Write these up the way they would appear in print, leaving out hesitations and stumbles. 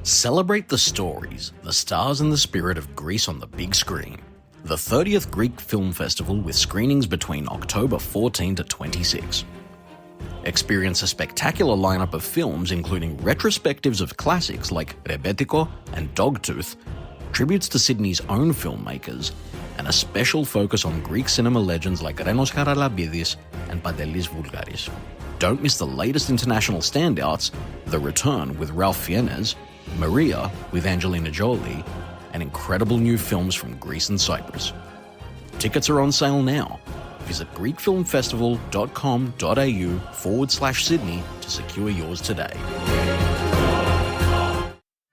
Celebrate the stories, the stars and the spirit of Greece on the big screen. The 30th Greek Film Festival with screenings between October 14 to 26. Experience a spectacular lineup of films including retrospectives of classics like Rebetiko and Dogtooth, tributes to Sydney's own filmmakers, and a special focus on Greek cinema legends like Renos Charalambidis and Pantelis Voulgaris. Don't miss the latest international standouts, The Return with Ralph Fiennes, Maria with Angelina Jolie, and incredible new films from Greece and Cyprus. Tickets are on sale now. Visit greekfilmfestival.com.au/Sydney to secure yours today.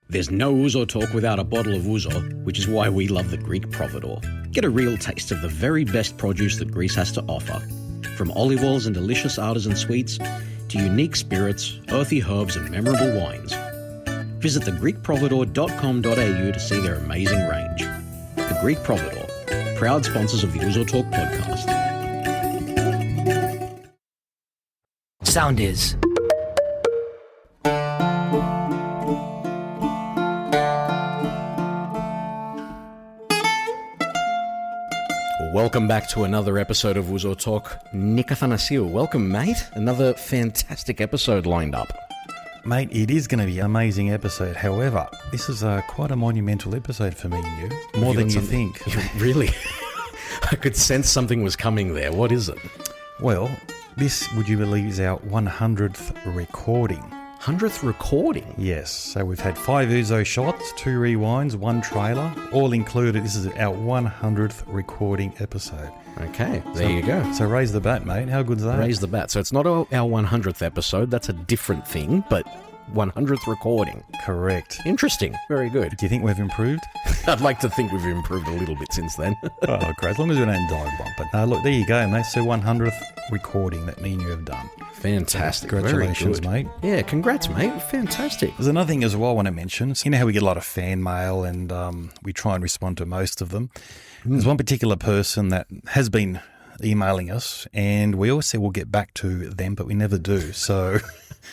There's no Ouzo Talk without a bottle of Ouzo, which is why we love the Greek Providore. Get a real taste of the very best produce that Greece has to offer. From olive oils and delicious artisan sweets, to unique spirits, earthy herbs and memorable wines. Visit thegreekprovidore.com.au to see their amazing range. The Greek Providore, proud sponsors of the Ouzo Talk podcast. Sound is. Welcome back to another episode of Ouzo Talk. Nick Athanasiou, welcome, mate. Another fantastic episode lined up. Mate, it is going to be an amazing episode. However, this is quite a monumental episode for me and you. More than you think. Really? I could sense something was coming there. What is it? Well, this, would you believe, is our 100th recording. 100th recording? Yes. So we've had 5 Ouzo shots, 2 rewinds, 1 trailer, all included. This is our 100th recording episode. Okay, there you go. So raise the bat, mate. How good's that? Raise the bat. So it's not our 100th episode. That's a different thing, but 100th recording. Correct. Interesting. Very good. Do you think we've improved? I'd like to think we've improved a little bit since then. Oh, great. As long as we don't dive bomb. But look, there you go, mate. So 100th recording that me and you have done. Fantastic. Congratulations, mate. Yeah, congrats, mate. Fantastic. There's another thing as well I want to mention. You know how we get a lot of fan mail and we try and respond to most of them. There's one particular person that has been emailing us and we always say we'll get back to them, but we never do. So,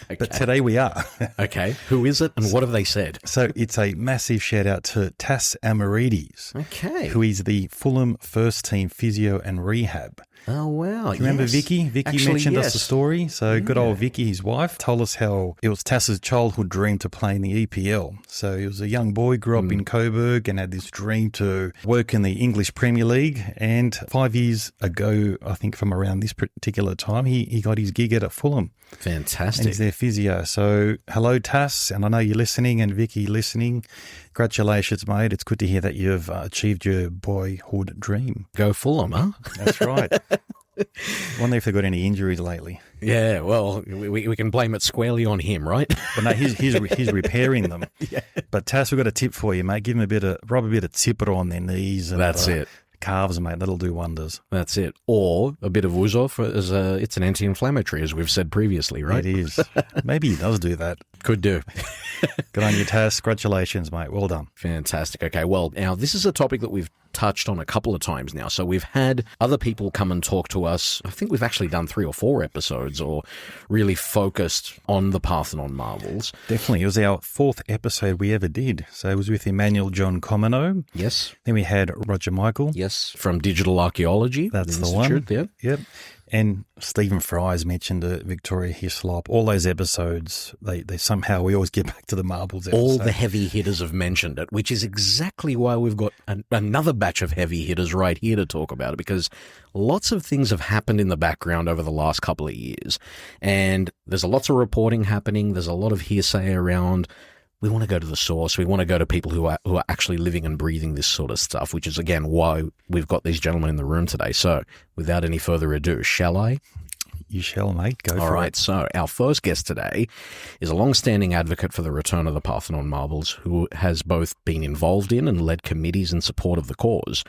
Okay. But today we are. Okay. Who is it and what have they said? So it's a massive shout out to Tass Amarides. Okay. Who is the Fulham first team physio and rehab. Oh, wow. Do you remember Vicky? Vicky Actually, mentioned yes. us the story. So good old Vicky, his wife, told us how it was Tass's childhood dream to play in the EPL. So he was a young boy, grew up in Coburg and had this dream to work in the English Premier League. And 5 years ago, I think from around this particular time, he got his gig at Fulham. Fantastic. And he's their physio. So hello, Tass. And I know you're listening and Vicky listening. Congratulations, mate. It's good to hear that you've achieved your boyhood dream. Go Fulham, huh? That's right. Wonder if they've got any injuries lately. Yeah, well, we can blame it squarely on him, right? But no, he's repairing them. Yeah. But Tass, we've got a tip for you, mate. Give them rub a bit of tipper on their knees. And, That's it. Calves, mate. That'll do wonders. That's it. Or a bit of Ouzo it's an anti-inflammatory, as we've said previously, right? It is. Maybe he does do that. Could do. Good on you, Tass. Congratulations, mate. Well done. Fantastic. Okay, well, now this is a topic that we've touched on a couple of times now. So we've had other people come and talk to us. I think we've actually done 3 or 4 episodes or really focused on the Parthenon Marbles. Definitely. It was our 4th episode we ever did. So it was with Emmanuel John Comino. Yes. Then we had Roger Michael. Yes, from Digital Archaeology. That's the Institute. one. Yeah. Yep. And Stephen Fry's mentioned Victoria Hislop. All those episodes, they somehow, we always get back to the Marbles episode. All the heavy hitters have mentioned it, which is exactly why we've got another batch of heavy hitters right here to talk about it, because lots of things have happened in the background over the last couple of years. And there's lots of reporting happening. There's a lot of hearsay around. We want to go to the source. We want to go to people who are actually living and breathing this sort of stuff, which is, again, why we've got these gentlemen in the room today. So without any further ado, shall I? You shall, mate. Go for it. All right. So our first guest today is a long-standing advocate for the return of the Parthenon Marbles, who has both been involved in and led committees in support of the cause.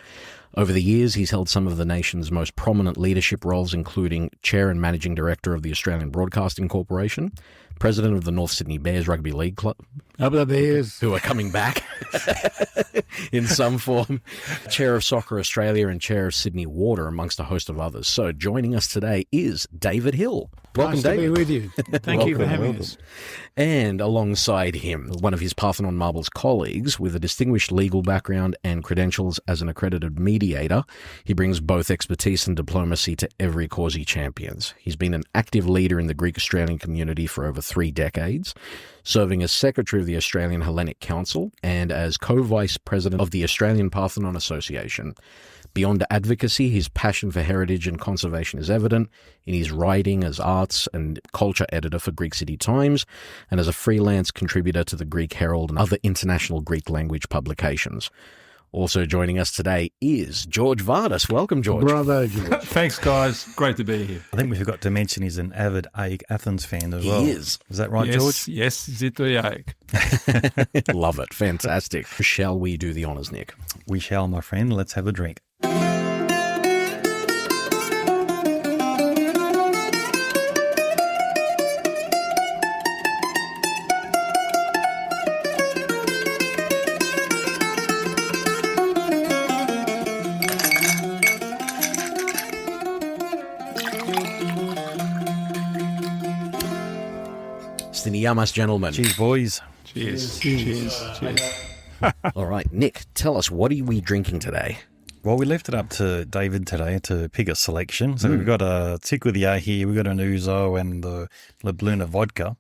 Over the years, he's held some of the nation's most prominent leadership roles, including Chair and Managing Director of the Australian Broadcasting Corporation, President of the North Sydney Bears Rugby League Club, who are coming back in some form. Chair of Soccer Australia and Chair of Sydney Water, amongst a host of others. So joining us today is David Hill. Welcome, nice David. to be with you. Thank you for having us. And alongside him, one of his Parthenon Marbles colleagues with a distinguished legal background and credentials as an accredited mediator. He brings both expertise and diplomacy to every cause he champions. He's been an active leader in the Greek-Australian community for over 3 decades, serving as Secretary of the Australian Hellenic Council and as co-vice president of the Australian Parthenon Association. Beyond advocacy, his passion for heritage and conservation is evident in his writing as arts and culture editor for Greek City Times and as a freelance contributor to the Greek Herald and other international Greek language publications. Also joining us today is George Vardas. Welcome, George. Bravo, George. Thanks, guys. Great to be here. I think we forgot to mention he's an avid AEK Athens fan as well. He is. Is that right, Yes, George? yes, Zito Yaik. Love it. Fantastic. Shall we do the honours, Nick? We shall, my friend. Let's have a drink. Stiniamas, gentlemen. Cheers, boys. Cheers. Cheers. Cheers. All right, Nick, tell us, what are we drinking today? Well, we left it up to David today to pick a selection. So we've got a Tikkudia here, we've got an Ouzo and the Libluna vodka.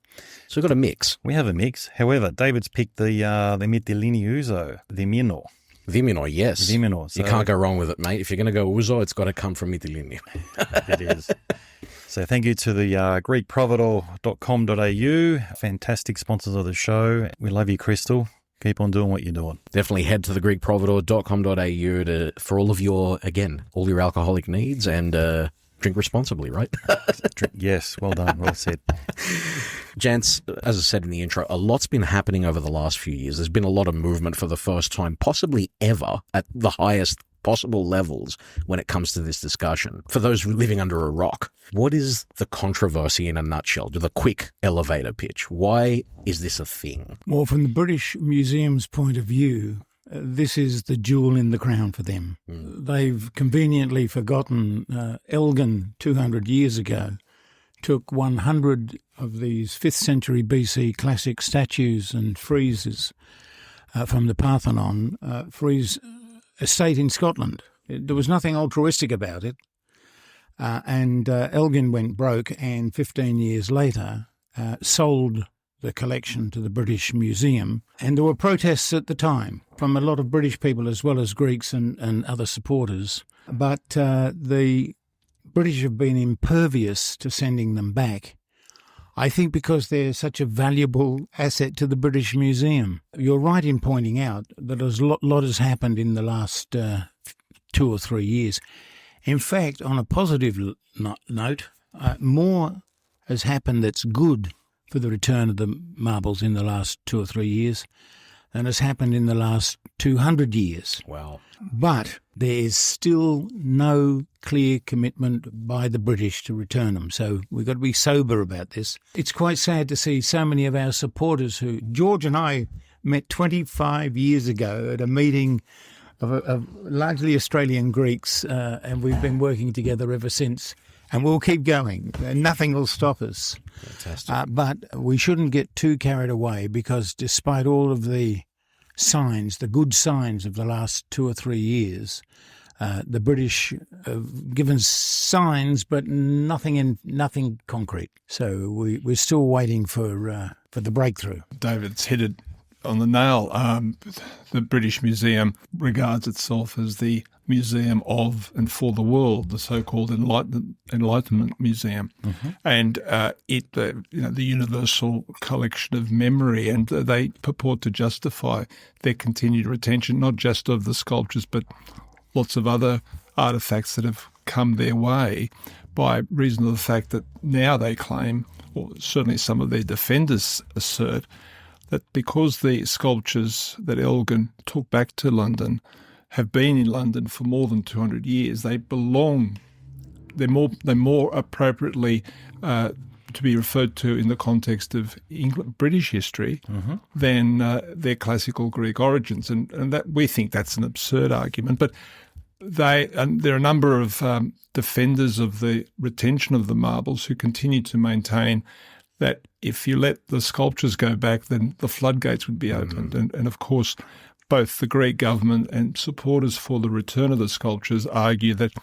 So we've got a mix. We have a mix. However, David's picked the Mytilini Ouzo, the Mino. Vimino, yes. Vimino. You can't go wrong with it, mate. If you're going to go Ouzo, it's got to come from Mytilini. It is. So thank you to the GreekProvidor.com.au, fantastic sponsors of the show. We love you, Crystal. Keep on doing what you're doing. Definitely head to the GreekProvidor.com.au for all of your, again, all your alcoholic needs and drink responsibly, right? Yes, well done, well said. Gents, as I said in the intro, a lot's been happening over the last few years. There's been a lot of movement for the first time, possibly ever, at the highest possible levels when it comes to this discussion. For those living under a rock, what is the controversy in a nutshell? The quick elevator pitch. Why is this a thing? Well, from the British Museum's point of view, this is the jewel in the crown for them. They've conveniently forgotten Elgin 200 years ago took 100 of these 5th century BC classic statues and friezes from the Parthenon, frieze estate in Scotland. There was nothing altruistic about it. And Elgin went broke and 15 years later sold the collection to the British Museum. And there were protests at the time from a lot of British people as well as Greeks and other supporters. But the British have been impervious to sending them back. I think because they're such a valuable asset to the British Museum. You're right in pointing out that a lot has happened in the last 2 or 3 years. In fact, on a positive note, more has happened that's good for the return of the marbles in the last 2 or 3 years than has happened in the last 200 years. Wow. But there is still no clear commitment by the British to return them. So we've got to be sober about this. It's quite sad to see so many of our supporters who, George and I met 25 years ago at a meeting of largely Australian Greeks, and we've been working together ever since. And we'll keep going. Nothing will stop us. Fantastic. But we shouldn't get too carried away because despite all of the signs, the good signs of the last 2 or 3 years, the British have given signs but nothing concrete. So we're still waiting for the breakthrough. David's hit it on the nail. The British Museum regards itself as the museum of and for the world, the so-called Enlightenment Museum, and the universal collection of memory, and they purport to justify their continued retention, not just of the sculptures, but lots of other artefacts that have come their way by reason of the fact that now they claim, or certainly some of their defenders assert, that because the sculptures that Elgin took back to London have been in London for more than 200 years, they belong. They're more appropriately to be referred to in the context of British history than their classical Greek origins. And that we think that's an absurd argument. But there are a number of defenders of the retention of the marbles who continue to maintain that if you let the sculptures go back, then the floodgates would be opened. And of course, both the Greek government and supporters for the return of the sculptures argue that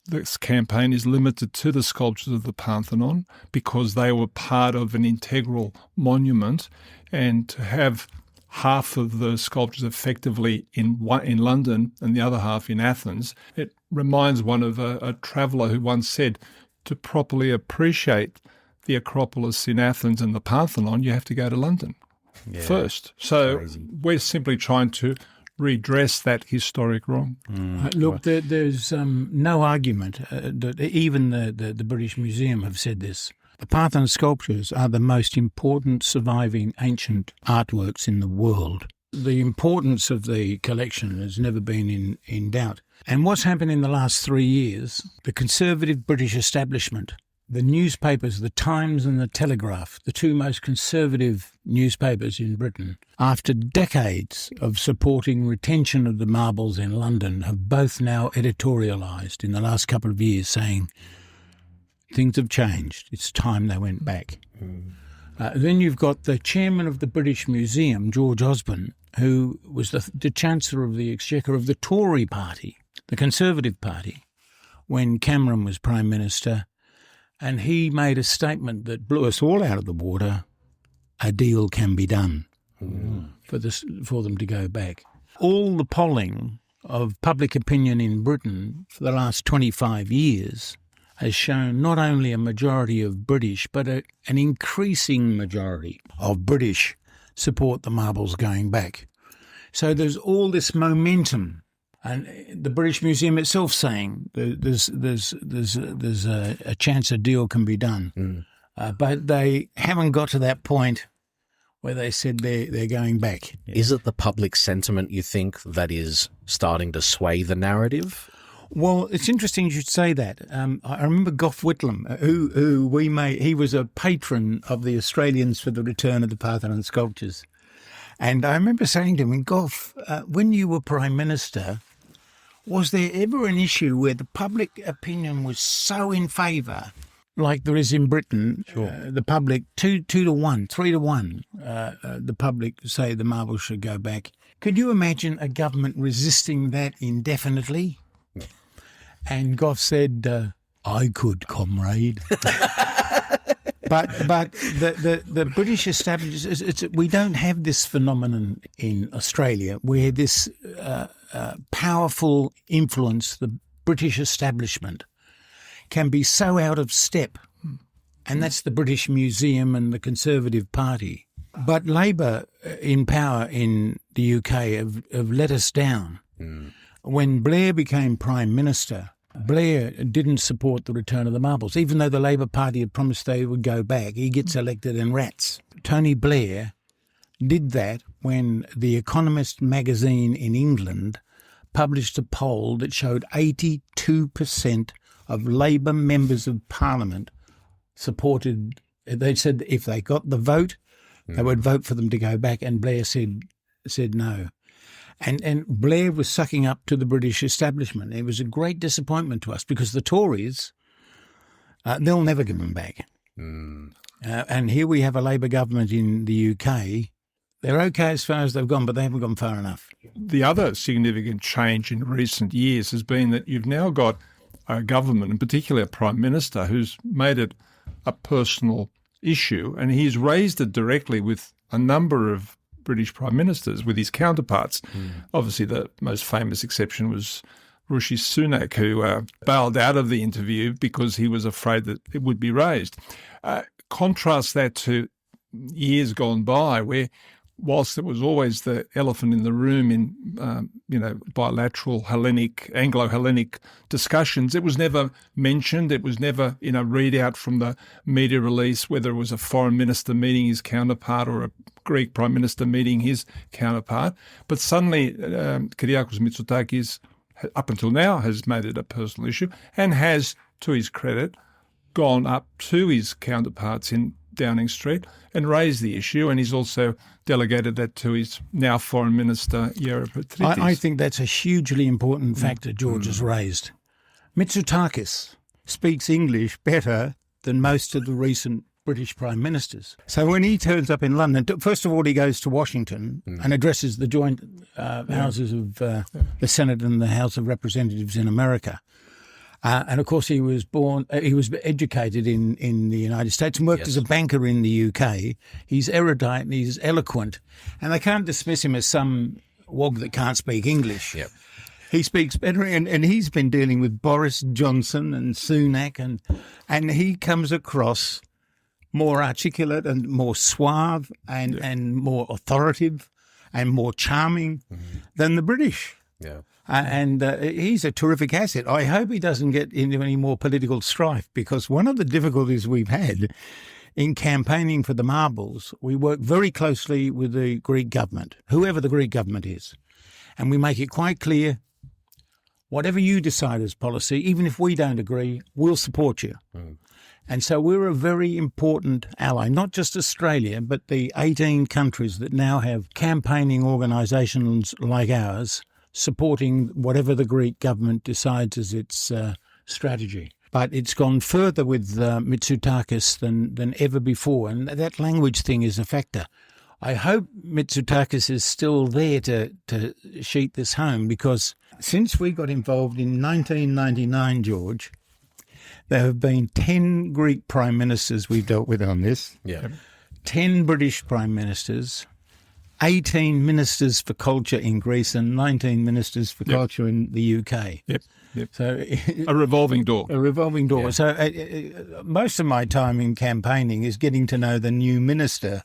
this campaign is limited to the sculptures of the Parthenon because they were part of an integral monument, and to have half of the sculptures effectively in London and the other half in Athens, it reminds one of a traveller who once said, to properly appreciate the Acropolis in Athens and the Parthenon, you have to go to London first. So we're simply trying to redress that historic wrong. Look, there's no argument that even the British Museum have said this. The Parthenon sculptures are the most important surviving ancient artworks in the world. The importance of the collection has never been in doubt. And what's happened in the last 3 years, the conservative British establishment, the newspapers, the Times and the Telegraph, the two most conservative newspapers in Britain, after decades of supporting retention of the marbles in London, have both now editorialised in the last couple of years saying things have changed. It's time they went back. Then you've got the chairman of the British Museum, George Osborne, who was the Chancellor of the Exchequer of the Tory party, the Conservative Party, when Cameron was Prime Minister. And he made a statement that blew us all out of the water. A deal can be done for them to go back. All the polling of public opinion in Britain for the last 25 years has shown not only a majority of British, but an increasing majority of British support the marbles going back. So there's all this momentum. And the British Museum itself saying there's a chance a deal can be done, but they haven't got to that point where they said they're going back. Is it the public sentiment, you think, that is starting to sway the narrative? Well, it's interesting you should say that. I remember Gough Whitlam, he was a patron of the Australians for the return of the Parthenon sculptures. And I remember saying to him, Gough, when you were Prime Minister, was there ever an issue where the public opinion was so in favour, like there is in Britain, the public 2 to 1, 3 to 1, the public say the marbles should go back? Could you imagine a government resisting that indefinitely? And Gough said, I could, comrade. But the British establishment, we don't have this phenomenon in Australia where this powerful influence, the British establishment, can be so out of step. And that's the British Museum and the Conservative Party. But Labor in power in the UK have let us down. When Blair became Prime Minister, Blair didn't support the return of the marbles, even though the Labor Party had promised they would go back. He gets elected and rats. Tony Blair did that when The Economist magazine in England published a poll that showed 82% of Labor members of Parliament supported. They said if they got the vote, they would vote for them to go back, and Blair said no. And Blair was sucking up to the British establishment. It was a great disappointment to us because the Tories, they'll never give them back. And here we have a Labor government in the UK. They're okay as far as they've gone, but they haven't gone far enough. The other significant change in recent years has been that you've now got a government, in particular a Prime Minister, who's made it a personal issue, and he's raised it directly with a number of British Prime Ministers, with his counterparts. Obviously, the most famous exception was Rishi Sunak, who bailed out of the interview because he was afraid that it would be raised. Contrast that to years gone by where, whilst it was always the elephant in the room in bilateral Anglo-Hellenic discussions, it was never mentioned. It was never in a readout from the media release, whether it was a foreign minister meeting his counterpart or a Greek prime minister meeting his counterpart. But suddenly Kyriakos Mitsotakis, up until now, has made it a personal issue and has, to his credit, gone up to his counterparts in Downing Street and raised the issue, and he's also delegated that to his now Foreign Minister, Yieripatritis. I think that's a hugely important factor George has raised. Mitsotakis speaks English better than most of the recent British Prime Ministers. So when he turns up in London, first of all, he goes to Washington and addresses the joint houses of the Senate and the House of Representatives in America. And of course, he was educated in the United States and worked as a banker in the UK. He's erudite and he's eloquent. And they can't dismiss him as some wog that can't speak English. Yep. He speaks better, and he's been dealing with Boris Johnson and Sunak, and he comes across more articulate and more suave and more authoritative and more charming than the British. Yeah. And he's a terrific asset. I hope he doesn't get into any more political strife, because one of the difficulties we've had in campaigning for the Marbles, we work very closely with the Greek government, whoever the Greek government is, and we make it quite clear, whatever you decide as policy, even if we don't agree, we'll support you. And so we're a very important ally, not just Australia, but the 18 countries that now have campaigning organisations like ours supporting whatever the Greek government decides as its strategy. But it's gone further with Mitsotakis than ever before, and that language thing is a factor. I hope Mitsotakis is still there to sheet this home, because since we got involved in 1999, George, there have been 10 Greek prime ministers we've dealt with on this, 10 British prime ministers, 18 ministers for culture in Greece and 19 ministers for culture in the UK. Yep. So A revolving door. A revolving door. Yeah. So most of my time in campaigning is getting to know the new minister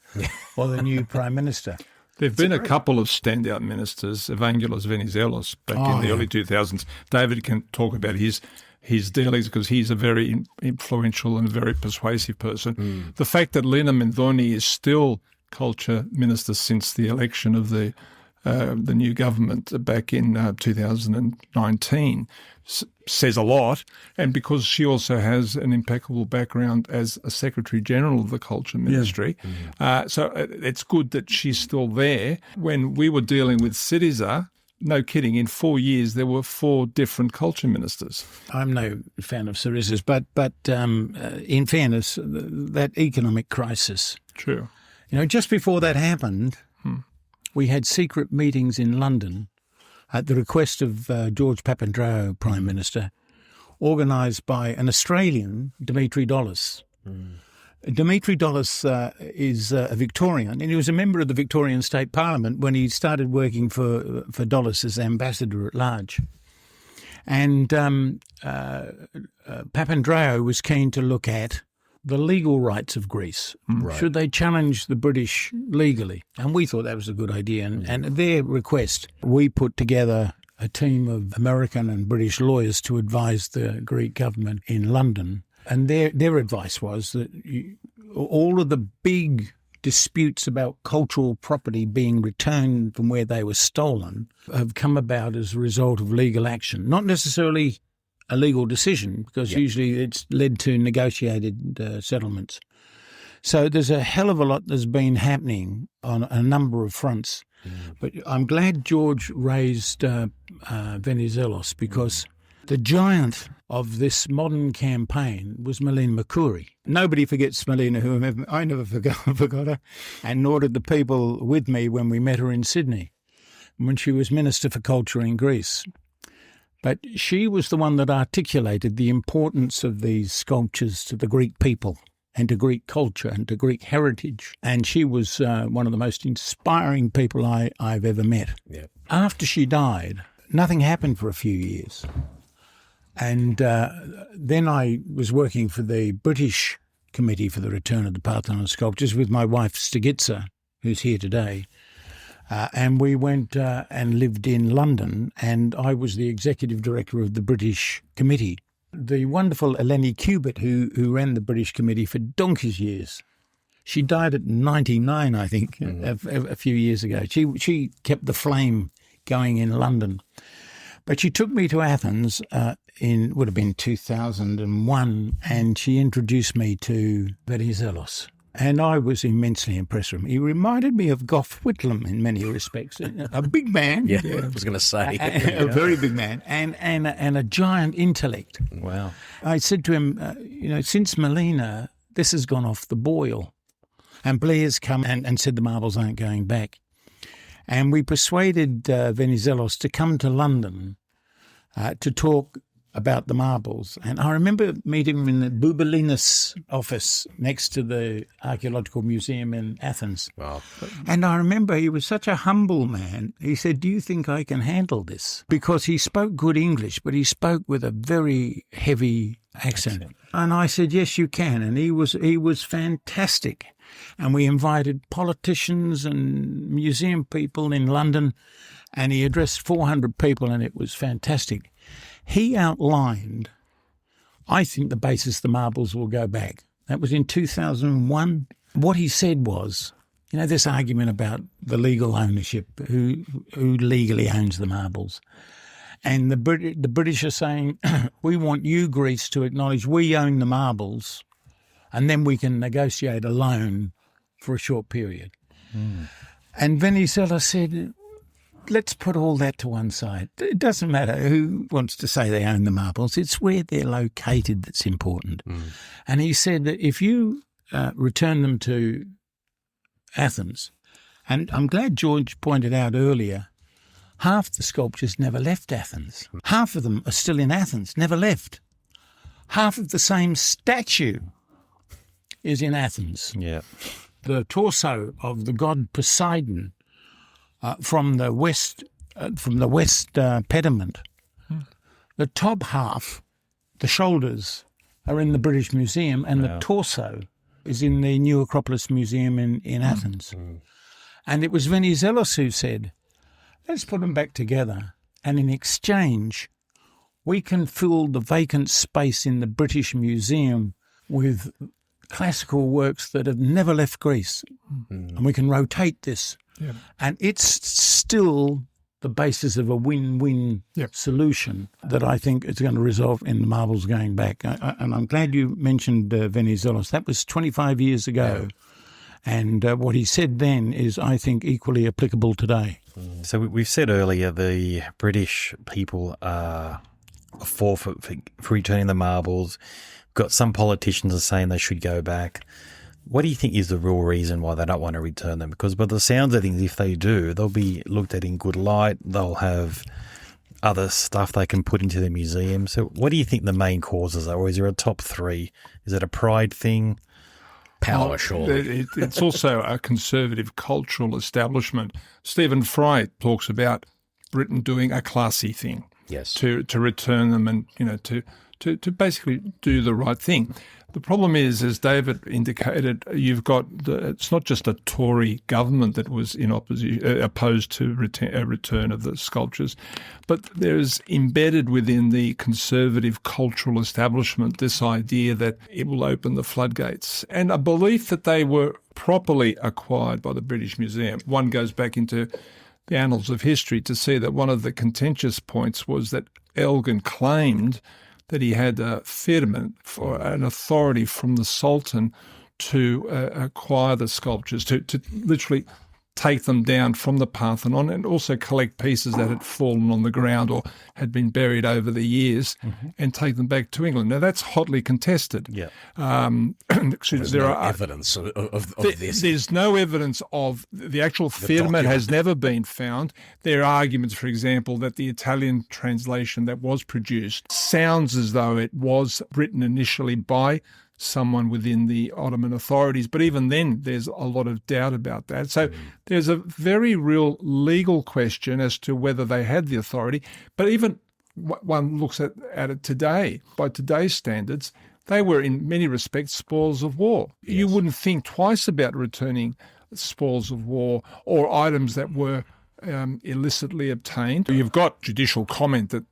or the new prime minister. There have been a couple of standout ministers, Evangelos Venizelos, back in the early 2000s. David can talk about his dealings because he's a very influential and very persuasive person. The fact that Lina Mendoni is still culture minister since the election of the new government back in 2019 says a lot, and because she also has an impeccable background as a Secretary General of the Culture Ministry. So it's good that she's still there. When we were dealing with Syriza, no kidding, in 4 years there were 4 different culture ministers. I'm no fan of Syriza's, but in fairness, that economic crisis. True. You know, just before that happened, we had secret meetings in London at the request of George Papandreou, Prime Minister, organised by an Australian, Dimitri Dollis. Dimitri Dollis is a Victorian, and he was a member of the Victorian State Parliament when he started working for Dollis as ambassador at large. And Papandreou was keen to look at the legal rights of Greece. Right. Should they challenge the British legally? And we thought that was a good idea. And at their request, we put together a team of American and British lawyers to advise the Greek government in London. And their advice was that all of the big disputes about cultural property being returned from where they were stolen have come about as a result of legal action, not necessarily a legal decision, because usually it's led to negotiated settlements. So there's a hell of a lot that's been happening on a number of fronts. But I'm glad George raised Venizelos, because the giant of this modern campaign was Melina Mercouri. Nobody forgets Melina, I never forgot her, and nor did the people with me when we met her in Sydney, when she was Minister for Culture in Greece. But she was the one that articulated the importance of these sculptures to the Greek people and to Greek culture and to Greek heritage. And she was one of the most inspiring people I've ever met. Yeah. After she died, nothing happened for a few years. And then I was working for the British Committee for the Return of the Parthenon Sculptures with my wife Stigitsa, who's here today. And we went and lived in London, and I was the executive director of the British Committee. The wonderful Eleni Cubitt, who ran the British Committee for donkey's years, she died at 99, I think, a few years ago. She kept the flame going in London. But she took me to Athens would have been 2001, and she introduced me to Venizelos. And I was immensely impressed with him. He reminded me of Gough Whitlam in many respects. A big man. Yeah, I was going to say. A very big man. And a giant intellect. Wow. I said to him, since Melina, this has gone off the boil. And Blair's come and said the marbles aren't going back. And we persuaded Venizelos to come to London to talk about the marbles. And I remember meeting him in the Boubelinus office next to the Archaeological Museum in Athens. Wow. And I remember he was such a humble man. He said, do you think I can handle this? Because he spoke good English, but he spoke with a very heavy accent. And I said, yes, you can. And he was fantastic. And we invited politicians and museum people in London, and he addressed 400 people, and it was fantastic. He outlined, I think, the basis the marbles will go back. That was in 2001. What he said was, this argument about the legal ownership, who legally owns the marbles. And the British are saying, we want you, Greece, to acknowledge we own the marbles, and then we can negotiate a loan for a short period. Mm. And Venizelos said, let's put all that to one side. It doesn't matter who wants to say they own the marbles. It's where they're located that's important. Mm. And he said that if you return them to Athens, and I'm glad George pointed out earlier, half the sculptures never left Athens. Half of them are still in Athens, never left. Half of the same statue is in Athens. Yeah. The torso of the god Poseidon from the west pediment. The top half, the shoulders, are in the British Museum, and the torso is in the New Acropolis Museum in Athens. And it was Venizelos who said, let's put them back together, and in exchange, we can fill the vacant space in the British Museum with classical works that have never left Greece. And we can rotate this. Yeah. And it's still the basis of a win-win solution that I think is going to result in the marbles going back. And I'm glad you mentioned Venizelos. That was 25 years ago. Yeah. And what he said then is, I think, equally applicable today. So we've said earlier the British people are for returning the marbles. Got some politicians are saying they should go back. What do you think is the real reason why they don't want to return them? Because by the sounds of things, if they do, they'll be looked at in good light. They'll have other stuff they can put into the museum. So what do you think the main causes are? Or is there a top three? Is it a pride thing? Power, surely. It's also a conservative cultural establishment. Stephen Fry talks about Britain doing a classy thing. Yes. To return them and, to basically do the right thing. The problem is, as David indicated, you've got it's not just a Tory government that was in opposition, opposed to return of the sculptures, but there's embedded within the conservative cultural establishment this idea that it will open the floodgates, and a belief that they were properly acquired by the British Museum. One goes back into the annals of history to see that one of the contentious points was that Elgin claimed that he had a firman, for an authority from the Sultan to acquire the sculptures, to literally take them down from the Parthenon and also collect pieces that had fallen on the ground or had been buried over the years and take them back to England. Now, that's hotly contested. Yeah. There's no evidence of this. There's no evidence of the actual firman has never been found. There are arguments, for example, that the Italian translation that was produced sounds as though it was written initially by someone within the Ottoman authorities. But even then, there's a lot of doubt about that. So there's a very real legal question as to whether they had the authority. But even one looks at it today, by today's standards, they were in many respects spoils of war. Yes. You wouldn't think twice about returning spoils of war or items that were illicitly obtained. You've got judicial comment that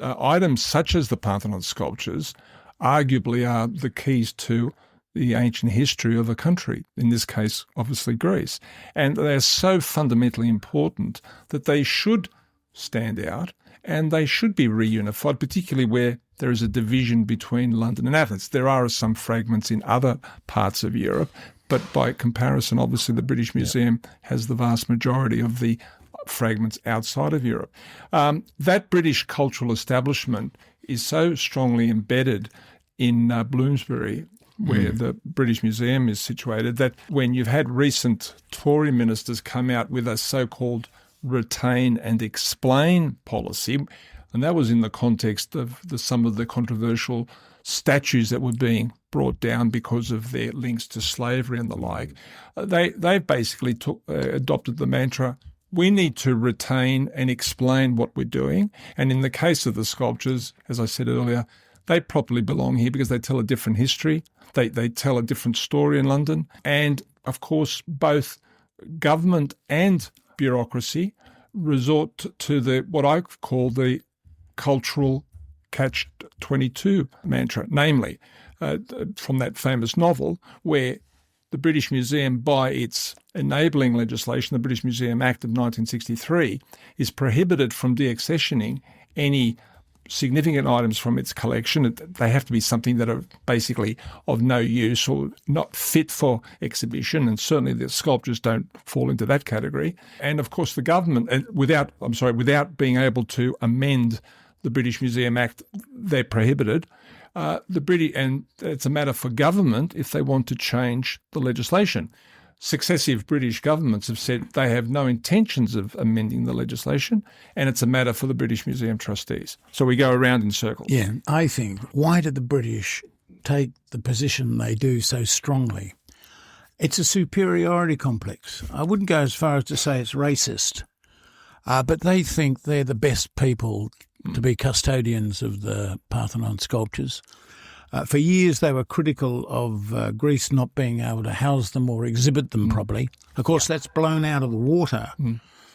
items such as the Parthenon sculptures arguably are the keys to the ancient history of a country, in this case, obviously Greece. And they're so fundamentally important that they should stand out and they should be reunified, particularly where there is a division between London and Athens. There are some fragments in other parts of Europe, but by comparison, obviously the British Museum has the vast majority of the fragments outside of Europe. That British cultural establishment is so strongly embedded in Bloomsbury, where the British Museum is situated, that when you've had recent Tory ministers come out with a so-called retain and explain policy, and that was in the context of some of the controversial statues that were being brought down because of their links to slavery and the like, they basically adopted the mantra, we need to retain and explain what we're doing. And in the case of the sculptures, as I said earlier, they properly belong here because they tell a different history. They tell a different story in London. And, of course, both government and bureaucracy resort to what I call the cultural catch-22 mantra, namely from that famous novel where the British Museum, by its enabling legislation, the British Museum Act of 1963, is prohibited from deaccessioning any significant items from its collection. They have to be something that are basically of no use or not fit for exhibition, and certainly the sculptures don't fall into that category. And of course the government, without being able to amend the British Museum Act, they're prohibited. And it's a matter for government if they want to change the legislation. Successive British governments have said they have no intentions of amending the legislation, and it's a matter for the British Museum trustees. So we go around in circles. Yeah, I think, why do the British take the position they do so strongly? It's a superiority complex. I wouldn't go as far as to say it's racist, but they think they're the best people to be custodians of the Parthenon sculptures. For years they were critical of Greece not being able to house them or exhibit them properly. Of course, that's blown out of the water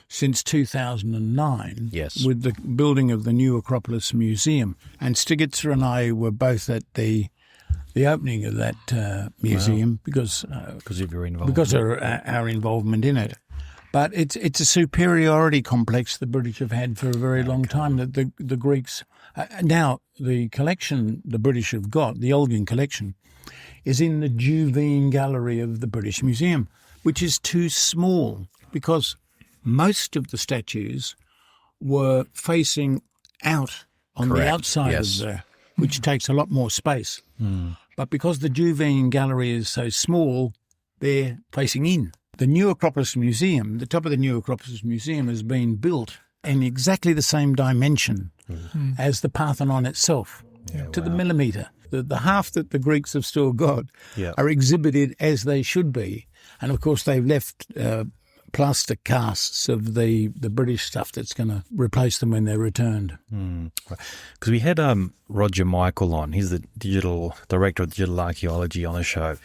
since 2009 with the building of the new Acropolis Museum. And Stiglitz and I were both at the opening of that museum because of your involvement. Because of our involvement in it. But it's a superiority complex the British have had for a very long time. That the Greeks now the collection the British have got, the Elgin collection, is in the Juvean Gallery of the British Museum, which is too small because most of the statues were facing out on the outside of there, which takes a lot more space. But because the Juvean Gallery is so small, they're facing in. The new Acropolis Museum, the top of the new Acropolis Museum has been built in exactly the same dimension as the Parthenon itself, to the millimetre. The half that the Greeks have still got are exhibited as they should be. And, of course, they've left plaster casts of the British stuff that's going to replace them when they're returned. Because we had Roger Michael on. He's the director of digital archaeology on the show.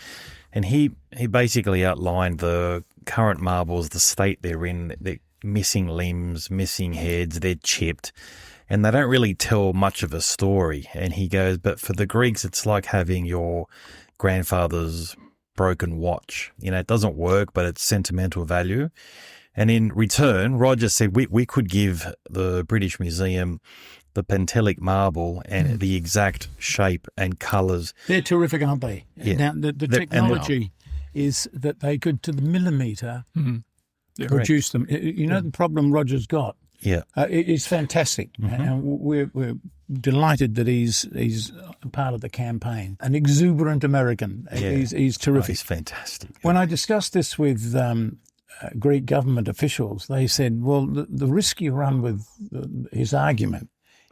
And he basically outlined the current marbles, the state they're in. They're missing limbs, missing heads, they're chipped, and they don't really tell much of a story. And he goes, but for the Greeks, it's like having your grandfather's broken watch. You know, it doesn't work, but it's sentimental value. And in return, Roger said we could give the British Museum the Pentelic marble and the exact shape and colours. They're terrific, aren't they? Yeah. Now, the technology is that they could, to the millimetre, produce them. You know the problem Roger's got? Yeah. It's fantastic. And we're delighted that he's part of the campaign. An exuberant American. Yeah. He's terrific. He's fantastic. When I discussed this with Greek government officials, they said, well, the risk you run with his argument,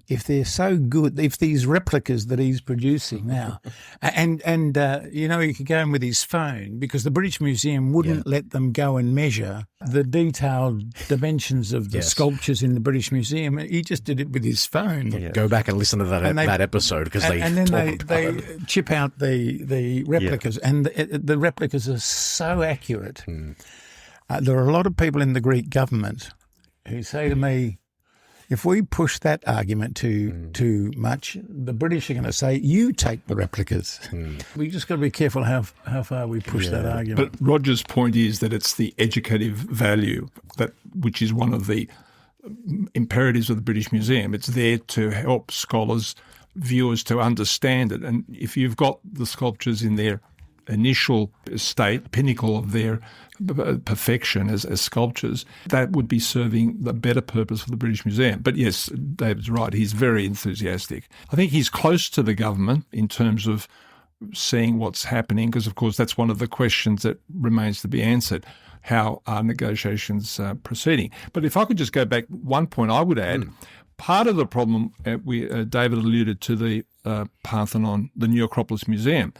if they're so good, if these replicas that he's producing now, and you know, he could go in with his phone because the British Museum wouldn't let them go and measure the detailed dimensions of the sculptures in the British Museum. He just did it with his phone. Yeah. Go back and listen to that episode because they chip out the replicas, and the replicas are so accurate. There are a lot of people in the Greek government who say to me, if we push that argument too much, the British are going to say, you take the replicas. We just got to be careful how far we push that argument. But Roger's point is that it's the educative value, which is one of the imperatives of the British Museum. It's there to help scholars, viewers to understand it. And if you've got the sculptures in their initial state, pinnacle of their perfection as sculptures, that would be serving the better purpose for the British Museum. But yes, David's right. He's very enthusiastic. I think he's close to the government in terms of seeing what's happening, because, of course, that's one of the questions that remains to be answered. How are negotiations proceeding? But if I could just go back, one point I would add, part of the problem, David alluded to the Parthenon, the New Acropolis Museum.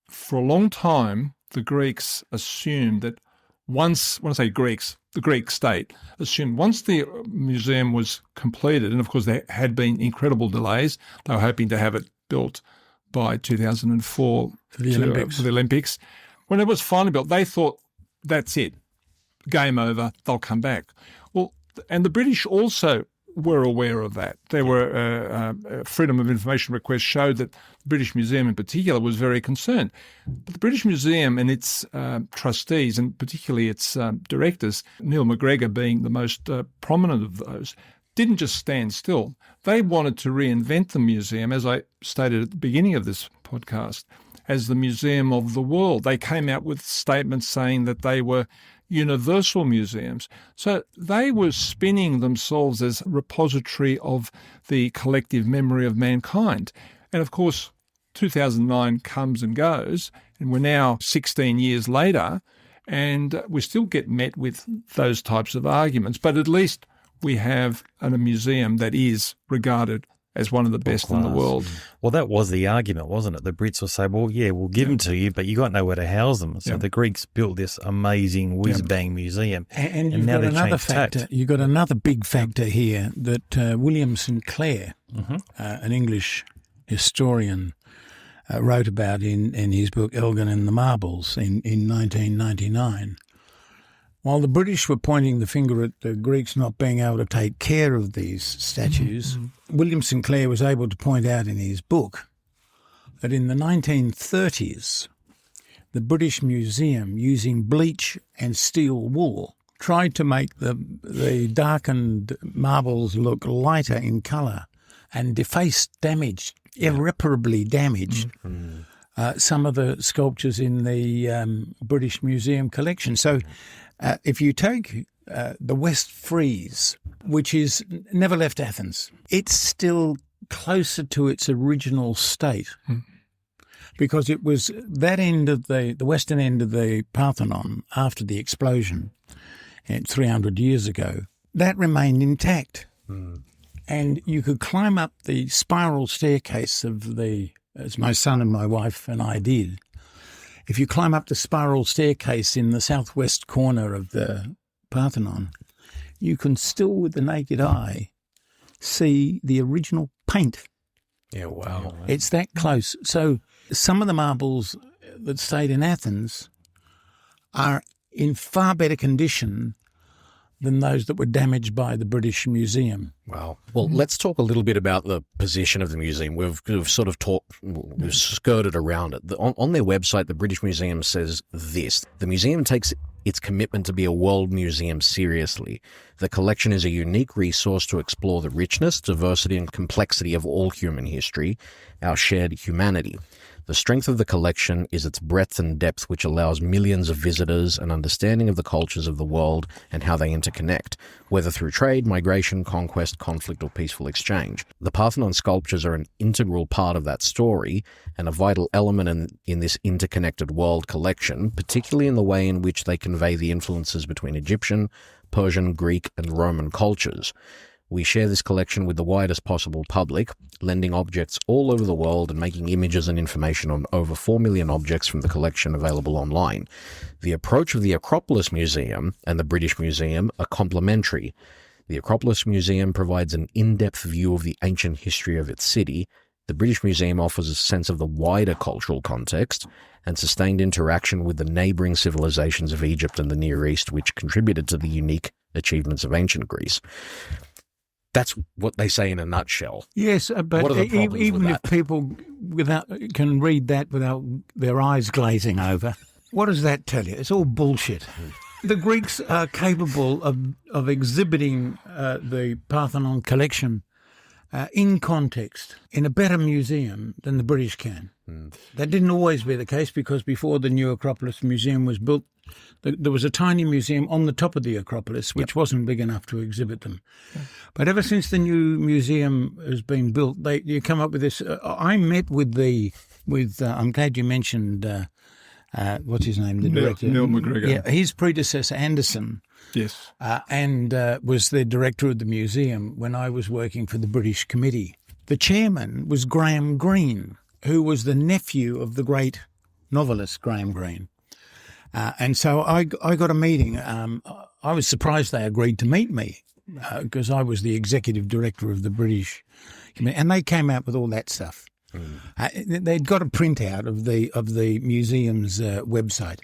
For a long time, the Greeks assumed that once, when I say Greeks, the Greek state assumed once the museum was completed, and of course there had been incredible delays, they were hoping to have it built by 2004 for the Olympics. When it was finally built, they thought, that's it, game over, they'll come back. Well, and the British also were aware of that. There were freedom of information requests showed that the British Museum in particular was very concerned. But the British Museum and its trustees, and particularly its directors, Neil McGregor being the most prominent of those, didn't just stand still. They wanted to reinvent the museum, as I stated at the beginning of this podcast, as the museum of the world. They came out with statements saying that they were universal museums. So they were spinning themselves as a repository of the collective memory of mankind. And of course, 2009 comes and goes, and we're now 16 years later, and we still get met with those types of arguments. But at least we have a museum that is regarded as one of the best in the world. Well, that was the argument, wasn't it? The Brits will say, well, yeah, we'll give them to you, but you got nowhere to house them. So the Greeks built this amazing whiz-bang museum. And you've got another factor. You've got another big factor here that William St. Clair, an English historian, wrote about in his book Elgin and the Marbles in 1999. While the British were pointing the finger at the Greeks not being able to take care of these statues, William St. Clair was able to point out in his book that in the 1930s, the British Museum, using bleach and steel wool, tried to make the darkened marbles look lighter in colour and defaced, damaged, irreparably damaged some of the sculptures in the British Museum collection. So if you take the West Frieze, which is never left Athens, it's still closer to its original state because it was that end of the western end of the Parthenon after the explosion 300 years ago, that remained intact. And you could climb up the spiral staircase as my son and my wife and I did. If you climb up the spiral staircase in the southwest corner of the Parthenon, you can still, with the naked eye, see the original paint. Yeah, wow. It's that close. So some of the marbles that stayed in Athens are in far better condition than those that were damaged by the British Museum. Wow. Well, let's talk a little bit about the position of the museum. We've sort of we've skirted around it. On their website, the British Museum says this: the museum takes its commitment to be a world museum seriously. The collection is a unique resource to explore the richness, diversity, and complexity of all human history, our shared humanity. The strength of the collection is its breadth and depth, which allows millions of visitors an understanding of the cultures of the world and how they interconnect, whether through trade, migration, conquest, conflict, or peaceful exchange. The Parthenon sculptures are an integral part of that story and a vital element in this interconnected world collection, particularly in the way in which they convey the influences between Egyptian, Persian, Greek, and Roman cultures. We share this collection with the widest possible public, lending objects all over the world and making images and information on over 4 million objects from the collection available online. The approach of the Acropolis Museum and the British Museum are complementary. The Acropolis Museum provides an in-depth view of the ancient history of its city. The British Museum offers a sense of the wider cultural context and sustained interaction with the neighbouring civilizations of Egypt and the Near East, which contributed to the unique achievements of ancient Greece. That's what they say in a nutshell. Yes, but even if people can read that without their eyes glazing over, what does that tell you? It's all bullshit. The Greeks are capable of exhibiting the Parthenon collection in context in a better museum than the British can. That didn't always be the case, because before the new Acropolis Museum was built, there was a tiny museum on the top of the Acropolis which wasn't big enough to exhibit them. But ever since the new museum has been built, you come up with this. I met with I'm glad you mentioned what's his name, the director, Neil McGregor. Yeah, his predecessor Anderson. Yes. And was the director of the museum when I was working for the British Committee. The chairman was Graham Greene, who was the nephew of the great novelist Graham Greene. And so I got a meeting. I was surprised they agreed to meet me because I was the executive director of the British Committee, and they came out with all that stuff. They'd got a printout of the museum's website.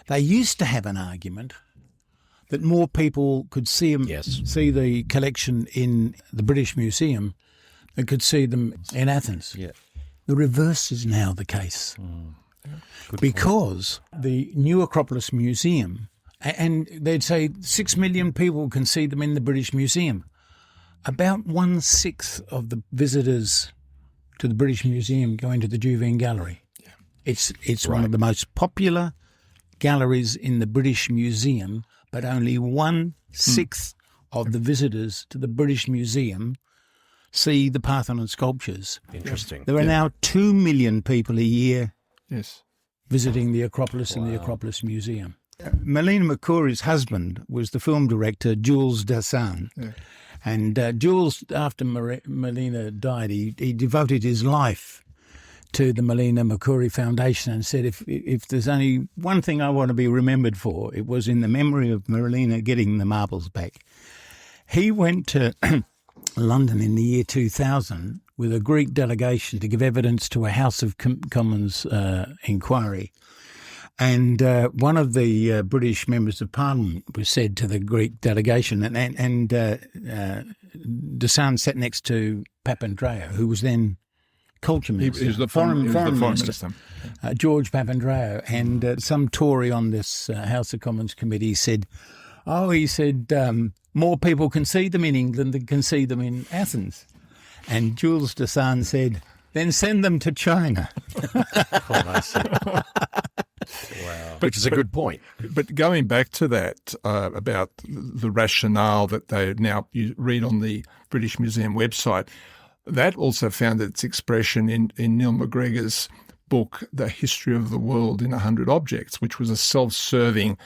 They used to have an argument that more people could see the collection in the British Museum than could see them in Athens. Yeah. The reverse is now the case. Because the new Acropolis Museum, and they'd say 6 million people can see them in the British Museum. About 1/6 of the visitors to the British Museum go into the Duveen Gallery. Yeah. It's one of the most popular galleries in the British Museum, but only 1/6 of the visitors to the British Museum see the Parthenon sculptures. Interesting. There are now 2 million people a year visiting the Acropolis and the Acropolis Museum. Melina Mercouri's husband was the film director Jules Dassin. Yeah. And Jules, after Melina died, he devoted his life to the Melina Mercouri Foundation and said, if there's only one thing I want to be remembered for, it was in the memory of Melina getting the marbles back. He went to London in the year 2000 with a Greek delegation to give evidence to a House of Commons inquiry. And one of the British members of Parliament was said to the Greek delegation, and Dassin sat next to Papandreou, who was then culture minister. He was the foreign minister. George Papandreou, and some Tory on this House of Commons committee said, more people can see them in England than can see them in Athens. And Jules Dassin said, then send them to China. Wow. Which is a good point. But going back to that, about the rationale that they now read on the British Museum website, that also found its expression in Neil McGregor's book, The History of the World in 100 Objects, which was a self-serving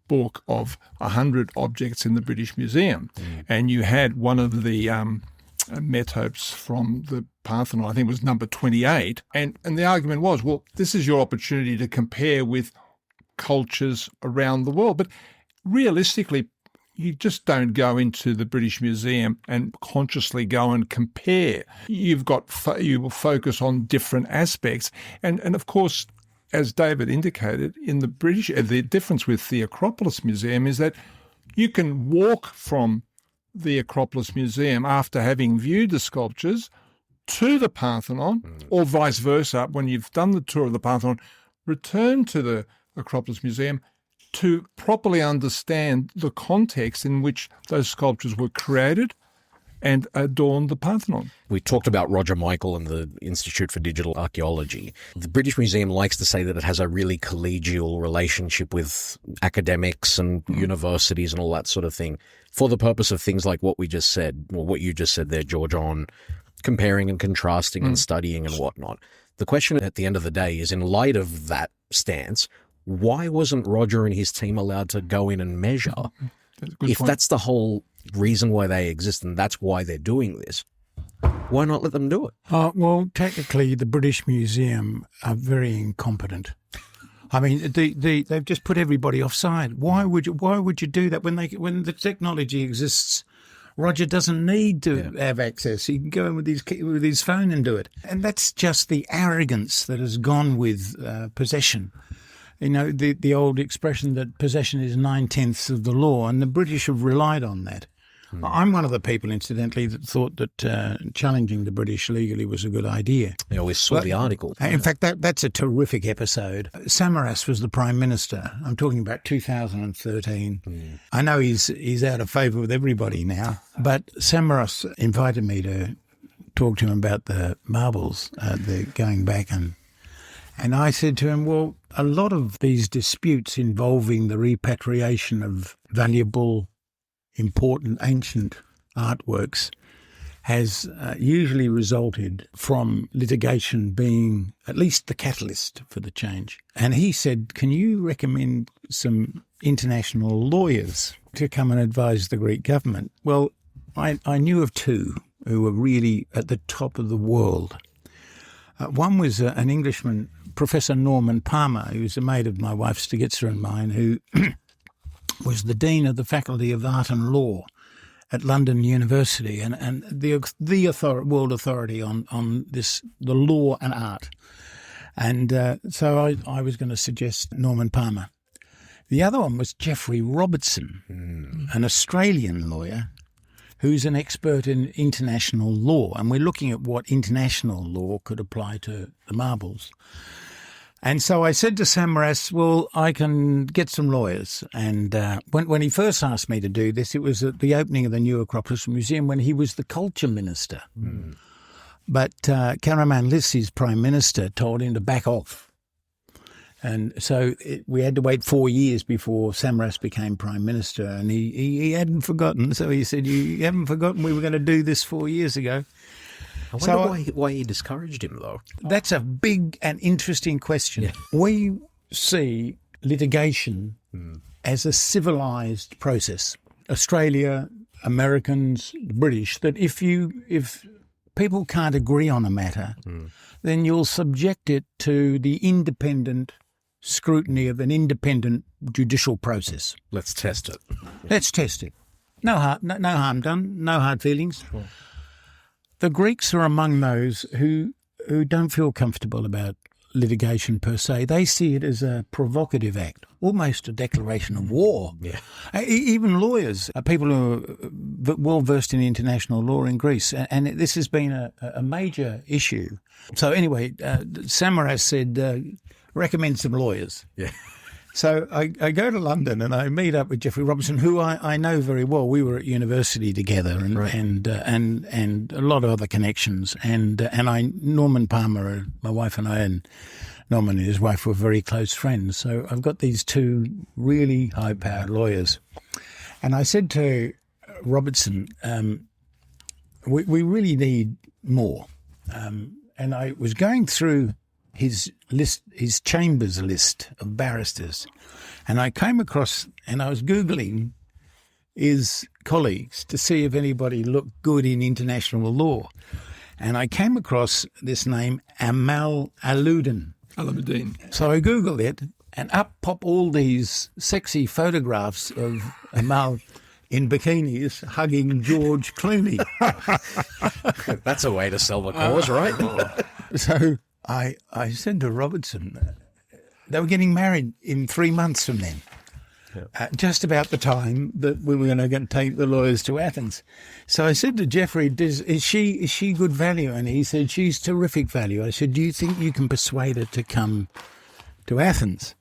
book of 100 objects in the British Museum. And you had one of the metopes from the Parthenon, I think it was number 28, and the argument was, well, this is your opportunity to compare with cultures around the world. But realistically, you just don't go into the British Museum and consciously go and compare. You will focus on different aspects. And of course, as David indicated, in the British, the difference with the Acropolis Museum is that you can walk from the Acropolis Museum after having viewed the sculptures to the Parthenon, or vice versa. When you've done the tour of the Parthenon, return to the Acropolis Museum to properly understand the context in which those sculptures were created and adorned the Parthenon. We talked about Roger Michael and the Institute for Digital Archaeology. The British Museum likes to say that it has a really collegial relationship with academics and universities and all that sort of thing, for the purpose of things like what we just said, or what you just said there, George, on comparing and contrasting and studying and whatnot. The question at the end of the day is, in light of that stance, why wasn't Roger and his team allowed to go in and measure? If that's the whole reason why they exist and that's why they're doing this, why not let them do it? Well, technically, the British Museum are very incompetent. I mean, they've just put everybody offside. Why would you do that when the technology exists? Roger doesn't need to have access. He can go in with his phone and do it. And that's just the arrogance that has gone with possession. You know, the old expression that possession is 9/10 of the law, and the British have relied on that. I'm one of the people, incidentally, that thought that challenging the British legally was a good idea. I always saw the article. In fact, that's a terrific episode. Samaras was the Prime Minister. I'm talking about 2013. I know he's out of favour with everybody now, but Samaras invited me to talk to him about the marbles, the going back, and I said to him, well, a lot of these disputes involving the repatriation of valuable, important, ancient artworks has usually resulted from litigation being at least the catalyst for the change. And he said, can you recommend some international lawyers to come and advise the Greek government? Well, I knew of two who were really at the top of the world. One was an Englishman, Professor Norman Palmer, who was a mate of my wife's, Stigitzer and mine, who was the Dean of the Faculty of Art and Law at London University and the world authority on this, the law and art. And so I was going to suggest Norman Palmer. The other one was Geoffrey Robertson, an Australian lawyer who's an expert in international law. And we're looking at what international law could apply to the marbles. And so I said to Samaras, well, I can get some lawyers. And when he first asked me to do this, it was at the opening of the new Acropolis Museum when he was the culture minister. But Karaman Lissi's prime minister told him to back off. And so we had to wait 4 years before Samaras became prime minister. And he hadn't forgotten. So he said, you haven't forgotten we were going to do this 4 years ago. I wonder why he discouraged him, though. That's a big and interesting question. Yeah. We see litigation as a civilised process. Australia, Americans, the British, that if people can't agree on a matter, then you'll subject it to the independent scrutiny of an independent judicial process. Let's test it. Let's test it. No harm done, no hard feelings. Sure. The Greeks are among those who don't feel comfortable about litigation per se. They see it as a provocative act, almost a declaration of war. Yeah. Even lawyers, people who are well versed in international law in Greece, and this has been a major issue. So anyway, Samaras said, recommend some lawyers. Yeah. So I go to London and I meet up with Geoffrey Robertson, who I know very well. We were at university together, and a lot of other connections. And Norman Palmer, my wife and I, and Norman and his wife were very close friends. So I've got these two really high-powered lawyers, and I said to Robertson, we really need more. And I was going through his chambers list of barristers, and I came across, and I was Googling his colleagues to see if anybody looked good in international law, and I came across this name, Amal Alamuddin. So I Googled it, and up pop all these sexy photographs of Amal in bikinis hugging George Clooney. That's a way to sell the cause, right? So I said to Robertson, they were getting married in 3 months from then, just about the time that we were going to take the lawyers to Athens. So I said to Geoffrey, is she good value? And he said, she's terrific value. I said, do you think you can persuade her to come to Athens?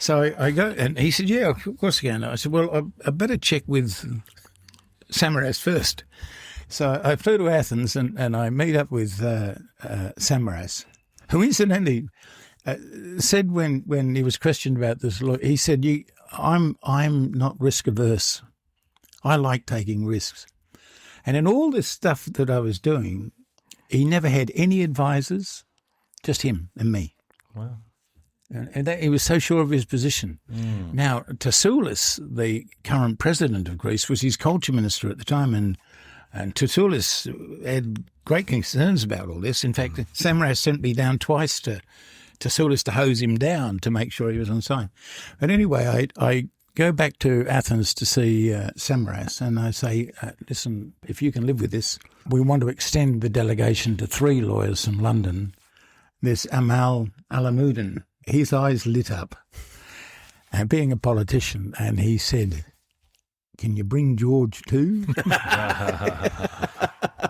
So I go, and he said, yeah, of course I can. I said, well, I better check with Samaras first. So I flew to Athens and I meet up with Samaras, who incidentally said when he was questioned about this, he said, I'm not risk averse. I like taking risks. And in all this stuff that I was doing, he never had any advisors, just him and me. Wow. And he was so sure of his position. Now, Tassoulas, the current president of Greece, was his culture minister at the time, and Tassoulas had great concerns about all this. In fact, Samaras sent me down twice to Tassoulas to hose him down to make sure he was on side. But anyway, I go back to Athens to see Samaras, and I say, listen, if you can live with this, we want to extend the delegation to 3 lawyers from London. There's Amal Alamuddin. His eyes lit up, and being a politician, and he said, can you bring George too?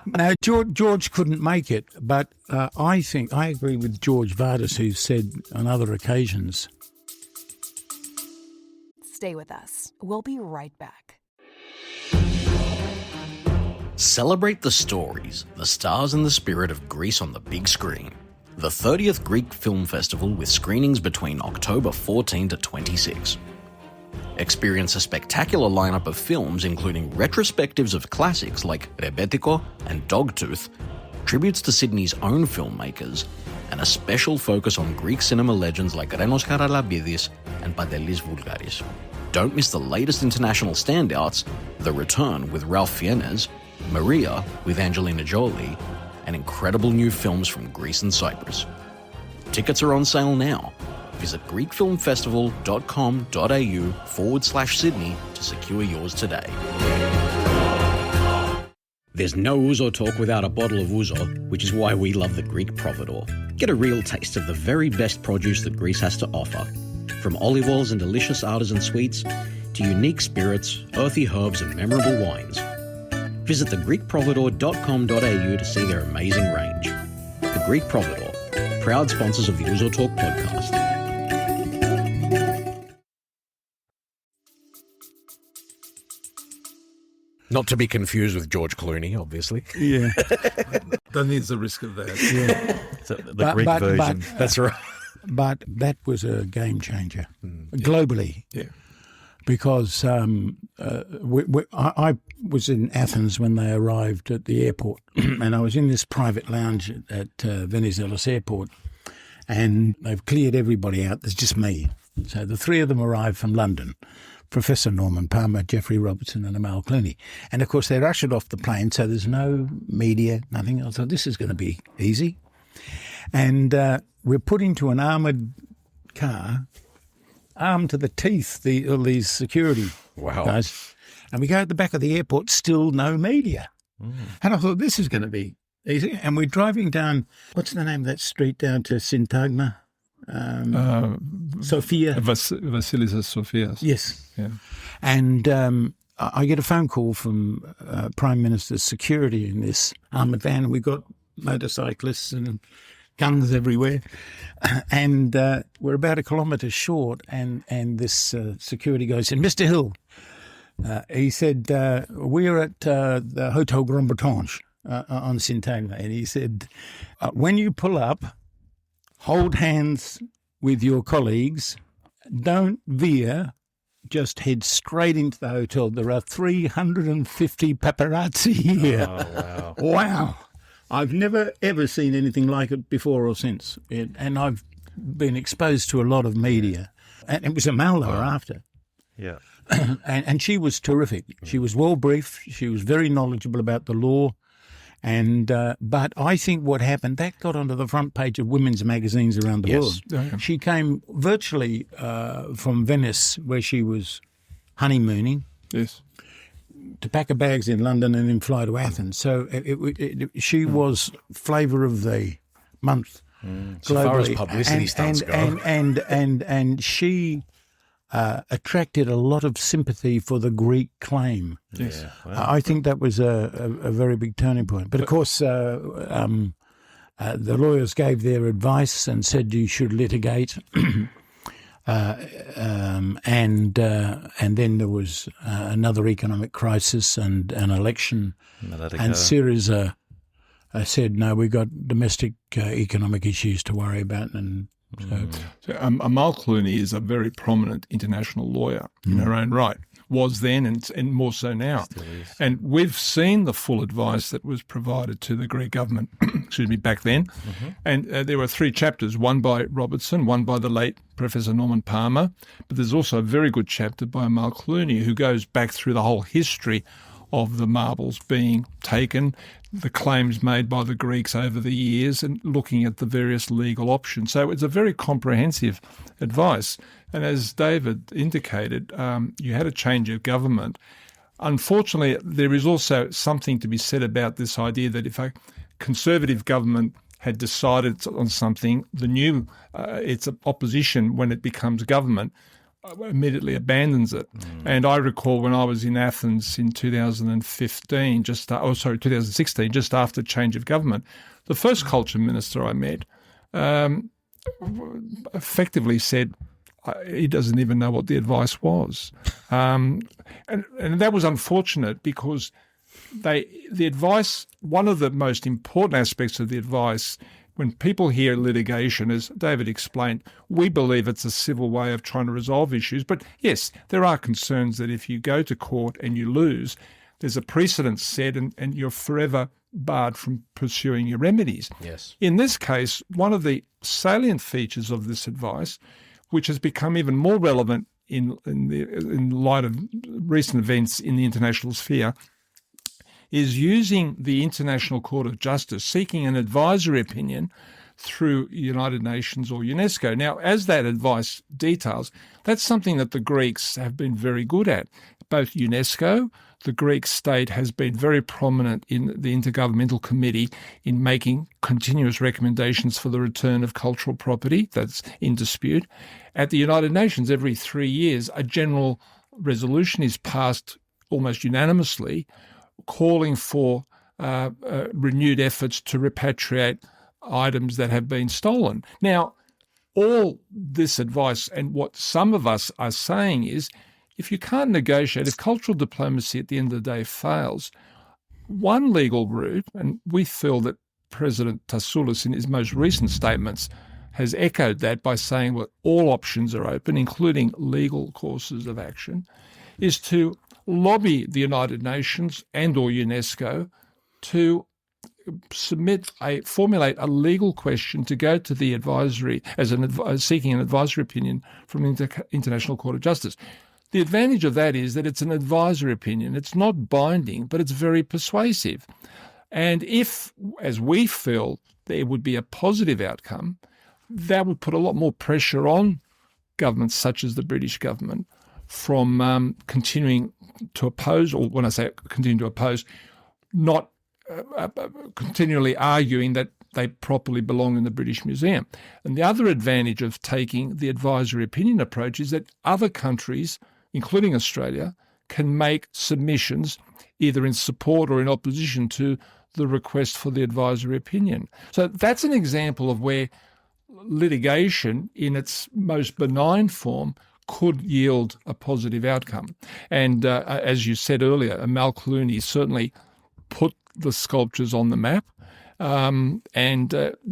No, George couldn't make it, but I think I agree with George Vardas, who said on other occasions. Stay with us. We'll be right back. Celebrate the stories, the stars and the spirit of Greece on the big screen. The 30th Greek Film Festival with screenings between October 14 to 26. Experience a spectacular lineup of films including retrospectives of classics like Rebetiko and Dogtooth, tributes to Sydney's own filmmakers, and a special focus on Greek cinema legends like Renos Charalambidis and Pantelis Voulgaris. Don't miss the latest international standouts, The Return with Ralph Fiennes, Maria with Angelina Jolie, and incredible new films from Greece and Cyprus. Tickets are on sale now. Visit greekfilmfestival.com.au/Sydney to secure yours today. There's no Ouzo Talk without a bottle of Ouzo, which is why we love the Greek Providor. Get a real taste of the very best produce that Greece has to offer. From olive oils and delicious artisan sweets to unique spirits, earthy herbs and memorable wines. Visit thegreekprovidor.com.au to see their amazing range. The Greek Providor, proud sponsors of the Ouzo Talk podcast. Not to be confused with George Clooney, obviously. Yeah. Don't think there's a risk of that. Yeah. So the Greek version. That's right. But that was a game changer globally. Yeah. Because I was in Athens when they arrived at the airport, and I was in this private lounge at Venizelos Airport, and they've cleared everybody out. There's just me. So the three of them arrived from London, Professor Norman Palmer, Geoffrey Robertson and Amal Clooney. And, of course, they're ushered off the plane, so there's no media, nothing. I thought, this is going to be easy. And we're put into an armoured car, armed to the teeth, all these security guys. And we go at the back of the airport, still no media. And I thought, this is going to be easy. And we're driving down, what's the name of that street down to Syntagma? Sophia. Vasilis Sophias. Yes. Yeah. And I get a phone call from Prime Minister's security in this armoured van, and we've got motorcyclists and guns everywhere. And we're about a kilometre short, and this security guy said, Mr. Hill, he said, we're at the Hotel Grand Bretonne on Syntagma. And he said, when you pull up, hold hands with your colleagues, don't veer, just head straight into the hotel. There are 350 paparazzi here. Oh, wow. Wow. I've never, ever seen anything like it before or since. And I've been exposed to a lot of media. And it was Amal after. Yeah. And she was terrific. She was well briefed. She was very knowledgeable about the law. And but I think what happened, that got onto the front page of women's magazines around the world. Yeah. She came virtually from Venice, where she was honeymooning, Yes. to pack her bags in London and then fly to Athens. So she was flavour of the month globally. So far as publicity stunts go. And she attracted a lot of sympathy for the Greek claim. Yes. Yeah. Wow. I think that was a very big turning point. But of course, the lawyers gave their advice and said you should litigate. And then there was another economic crisis and an election. And Syriza said, no, we've got domestic economic issues to worry about. And So Amal Clooney is a very prominent international lawyer in her own right. Was then and more so now. And we've seen the full advice that was provided to the Greek government, back then. And there were 3 chapters, one by Robertson, one by the late Professor Norman Palmer, but there's also a very good chapter by Amal Clooney who goes back through the whole history of the marbles being taken, the claims made by the Greeks over the years, and looking at the various legal options. So it's a very comprehensive advice. And as David indicated, you had a change of government. Unfortunately, there is also something to be said about this idea that if a Conservative government had decided on something, the new its opposition, when it becomes government, immediately abandons it. And I recall when I was in Athens in 2016, just after change of government, the first culture minister I met effectively said he doesn't even know what the advice was. And that was unfortunate because the advice, one of the most important aspects of the advice, when people hear litigation, as David explained, we believe it's a civil way of trying to resolve issues. But yes, there are concerns that if you go to court and you lose, there's a precedent set and you're forever barred from pursuing your remedies. Yes. In this case, one of the salient features of this advice, which has become even more relevant in light of recent events in the international sphere, is using the International Court of Justice, seeking an advisory opinion through United Nations or UNESCO. Now, as that advice details, that's something that the Greeks have been very good at. Both UNESCO, the Greek state has been very prominent in the Intergovernmental Committee in making continuous recommendations for the return of cultural property that's in dispute. At the United Nations, every 3 years, a general resolution is passed almost unanimously calling for renewed efforts to repatriate items that have been stolen. Now, all this advice and what some of us are saying is, if you can't negotiate, if cultural diplomacy at the end of the day fails, one legal route, and we feel that President Tassoulas in his most recent statements has echoed that by saying, well, all options are open, including legal courses of action, is to lobby the United Nations and or UNESCO to formulate a legal question to go to the advisory seeking an advisory opinion from the International Court of Justice. The advantage of that is that it's an advisory opinion. It's not binding, but it's very persuasive. And if, as we feel, there would be a positive outcome, that would put a lot more pressure on governments such as the British government from continuing to oppose, or when I say continue to oppose, not continually arguing that they properly belong in the British Museum. And the other advantage of taking the advisory opinion approach is that other countries, including Australia, can make submissions either in support or in opposition to the request for the advisory opinion. So that's an example of where litigation in its most benign form could yield a positive outcome. And as you said earlier, Mal Clooney certainly put the sculptures on the map. And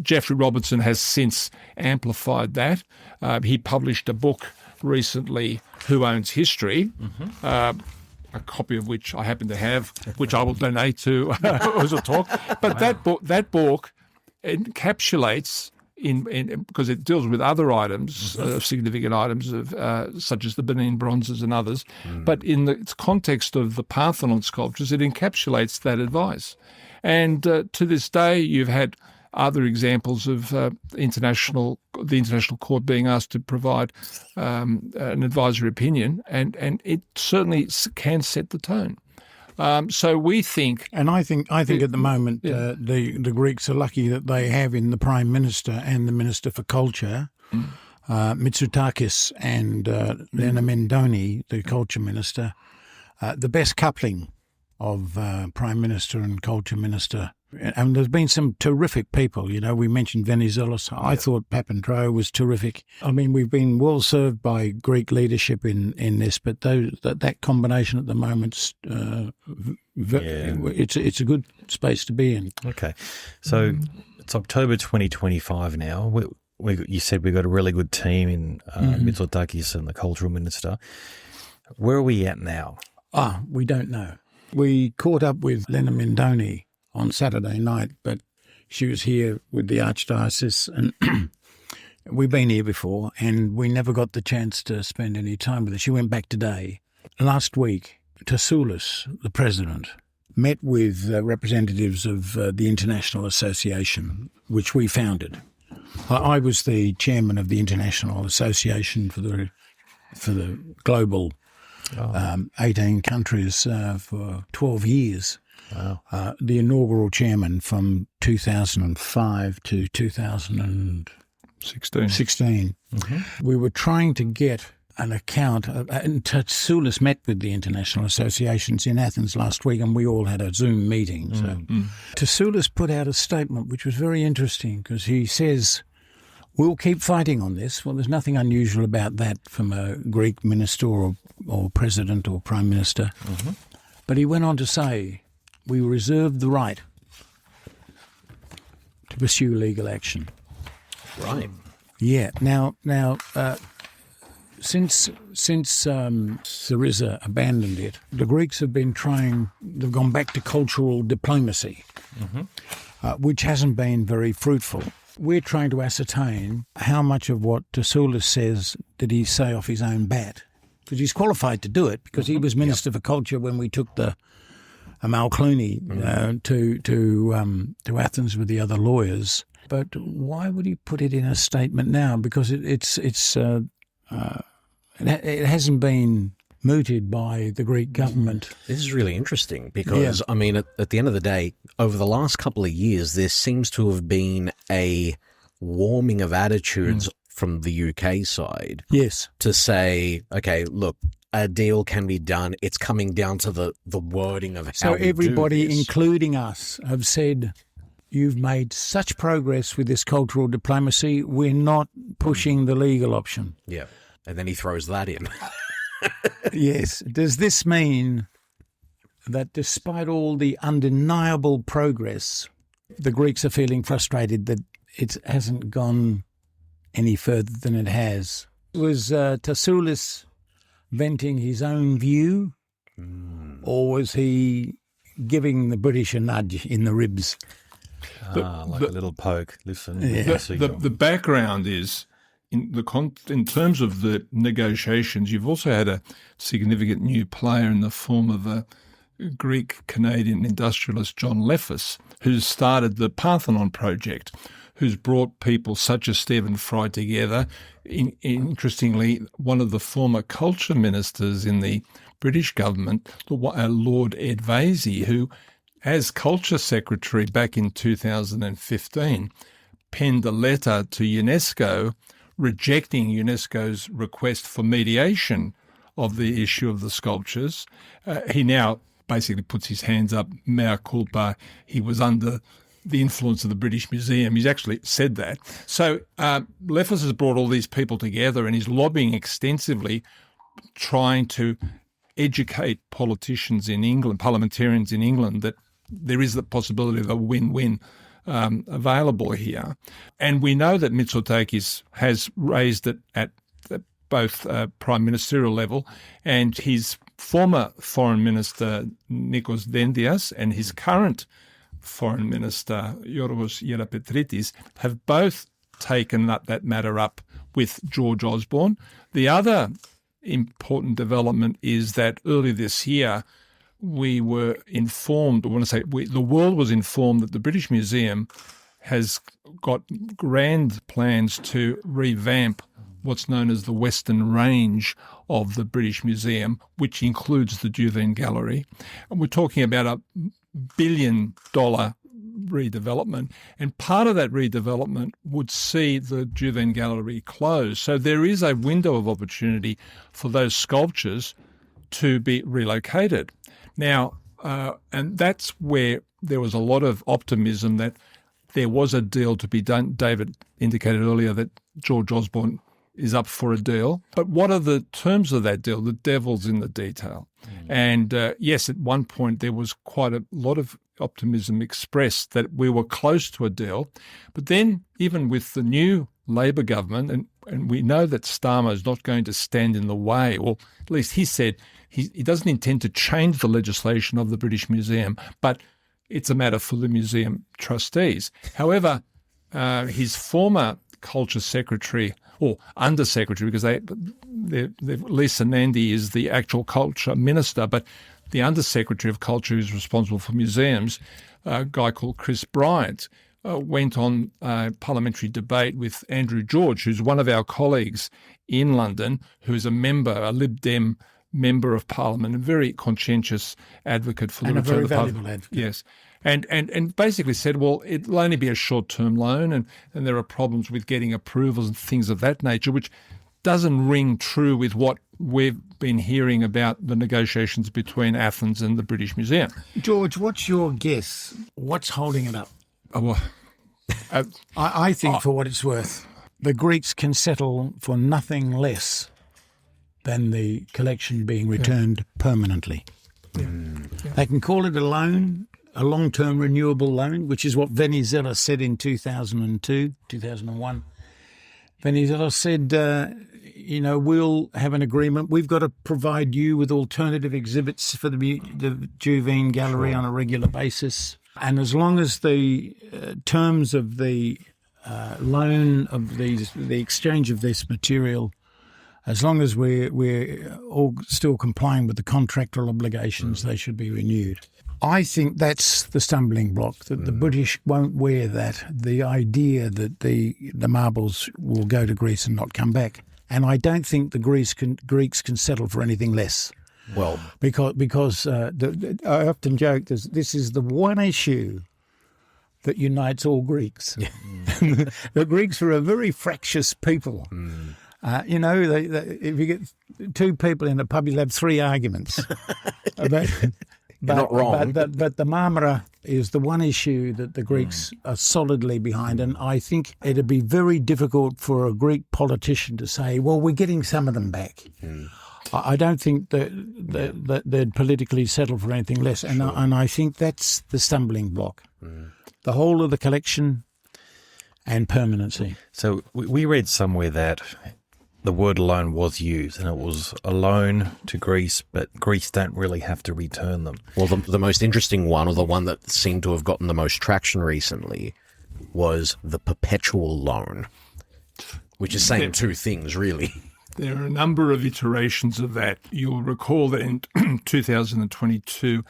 Geoffrey Robertson has since amplified that. He published a book recently, Who Owns History, a copy of which I happen to have, which I will donate to Ouzo Talk. But that book encapsulates, because it deals with other items, significant items of such as the Benin bronzes and others, but in the context of the Parthenon sculptures, it encapsulates that advice. And to this day, you've had other examples of the International Court being asked to provide an advisory opinion, and it certainly can set the tone. So we think, and I think at the moment the Greeks are lucky that they have in the Prime Minister and the Minister for Culture, Mitsotakis and Lena Mendoni, the Culture Minister, the best coupling of Prime Minister and Culture Minister. And there's been some terrific people, we mentioned Venizelos. I thought Papandreou was terrific. I mean, we've been well served by Greek leadership in this, but that combination at the moment, it's a good space to be in. Okay. So it's October 2025 now. You said we've got a really good team in Mitsotakis and the Cultural Minister. Where are we at now? We don't know. We caught up with Lena Mendoni on Saturday night, but she was here with the Archdiocese, and we've been here before, and we never got the chance to spend any time with her. She went back today. Last week, Tassoulas, the president, met with representatives of the International Association, which we founded. I was the chairman of the International Association for the global 18 countries for 12 years. Wow. The inaugural chairman from 2005 to 2016. We were trying to get an account, and Tassoulas met with the international associations in Athens last week, and we all had a Zoom meeting. So Tassoulas put out a statement which was very interesting, because he says, we'll keep fighting on this. Well, there's nothing unusual about that from a Greek minister or president or prime minister. But he went on to say, we reserve the right to pursue legal action. Right. Yeah. Now, since Syriza abandoned it, the Greeks have been they've gone back to cultural diplomacy, which hasn't been very fruitful. We're trying to ascertain how much of what Tassoulas says did he say off his own bat, because he's qualified to do it, because he was Minister for Culture when we took the Amal Clooney to Athens with the other lawyers. But why would he put it in a statement now? Because it hasn't been mooted by the Greek government. This is really interesting because, I mean, at the end of the day, over the last couple of years, there seems to have been a warming of attitudes from the UK side. Yes. To say, okay, look, a deal can be done. It's coming down to the wording of how So we everybody, do this. including us, have said, you've made such progress with this cultural diplomacy, we're not pushing the legal option. Yeah. And then he throws that in. Yes. Does this mean that despite all the undeniable progress, the Greeks are feeling frustrated that it hasn't gone any further than it has? Was Tassoulas venting his own view, or was he giving the British a nudge in the ribs? Like a little poke. Listen. The background is, in terms of the negotiations, you've also had a significant new player in the form of a Greek-Canadian industrialist, John Leffis, who's started the Parthenon project, who's brought people such as Stephen Fry together. Interestingly, one of the former culture ministers in the British government, Lord Ed Vaizey, who, as culture secretary back in 2015, penned a letter to UNESCO rejecting UNESCO's request for mediation of the issue of the sculptures. He now basically puts his hands up, mea culpa. He was under the influence of the British Museum. He's actually said that. So Leffis has brought all these people together and is lobbying extensively, trying to educate politicians in England, parliamentarians in England, that there is the possibility of a win-win available here. And we know that Mitsotakis has raised it at both prime ministerial level, and his former foreign minister, Nikos Dendias, and his current foreign minister, Yorgos Yerapetritis, have both taken that matter up with George Osborne. The other important development is that early this year, we were informed, the world was informed that the British Museum has got grand plans to revamp what's known as the Western Range of the British Museum, which includes the Duveen Gallery. And we're talking about a $1 billion redevelopment, and part of that redevelopment would see the Duveen Gallery close. So there is a window of opportunity for those sculptures to be relocated. Now, and that's where there was a lot of optimism that there was a deal to be done. David indicated earlier that George Osborne is up for a deal. But what are the terms of that deal? The devil's in the detail. And yes, at one point there was quite a lot of optimism expressed that we were close to a deal. But then even with the new Labor government, and we know that Starmer is not going to stand in the way, or at least he said he doesn't intend to change the legislation of the British Museum, but it's a matter for the museum trustees. However, his former culture secretary, or undersecretary, because Lisa Nandy is the actual culture minister, but the undersecretary of culture who's responsible for museums, a guy called Chris Bryant, went on a parliamentary debate with Andrew George, who's one of our colleagues in London, who's a Lib Dem member of Parliament, a very conscientious advocate for the return very of the valuable advocate. Yes. And basically said, well, it'll only be a short-term loan and there are problems with getting approvals and things of that nature, which doesn't ring true with what we've been hearing about the negotiations between Athens and the British Museum. George, what's your guess? What's holding it up? I think, for what it's worth, the Greeks can settle for nothing less than the collection being returned permanently. They can call it a loan, a long-term renewable loan, which is what Venizelos said in 2001. Venizelos said, we'll have an agreement. We've got to provide you with alternative exhibits for the Juvene Gallery on a regular basis. And as long as the terms of the loan of the exchange of this material, as long as we're all still complying with the contractual obligations, they should be renewed. I think that's the stumbling block, that the British won't wear that, the idea that the marbles will go to Greece and not come back. And I don't think the Greeks can settle for anything less. Well, because I often joke this is the one issue that unites all Greeks. The Greeks are a very fractious people. If you get two people in a pub, you'll have three arguments. You're not wrong. But the marmara is the one issue that the Greeks are solidly behind, and I think it'd be very difficult for a Greek politician to say, well, we're getting some of them back. I don't think that they'd politically settle for anything less, and I think that's the stumbling block. The whole of the collection and permanency. So we read somewhere that the word loan was used, and it was a loan to Greece, but Greece don't really have to return them. Well, the most interesting one, or the one that seemed to have gotten the most traction recently, was the perpetual loan, which is saying two things, really. There are a number of iterations of that. You'll recall that in 2022,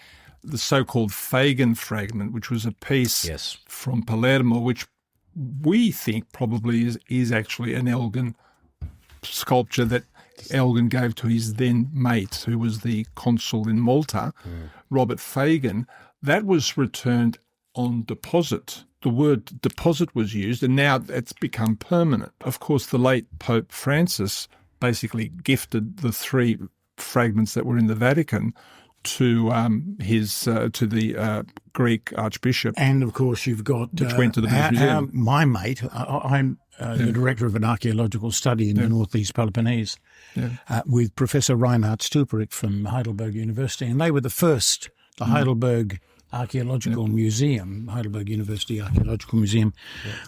the so-called Fagan fragment, which was a piece from Palermo, which we think probably is actually an Elgin sculpture that Elgin gave to his then mate, who was the consul in Malta, Robert Fagan. That was returned on deposit. The word deposit was used, and now it's become permanent. Of course, the late Pope Francis basically gifted the three fragments that were in the Vatican to the Greek Archbishop. And of course, you've got which went to the British Museum. My mate, I'm the director of an archaeological study in the northeast Peloponnese, with Professor Reinhard Stuperik from Heidelberg University, and they were the first. The Heidelberg Archaeological Museum, Heidelberg University Archaeological Museum,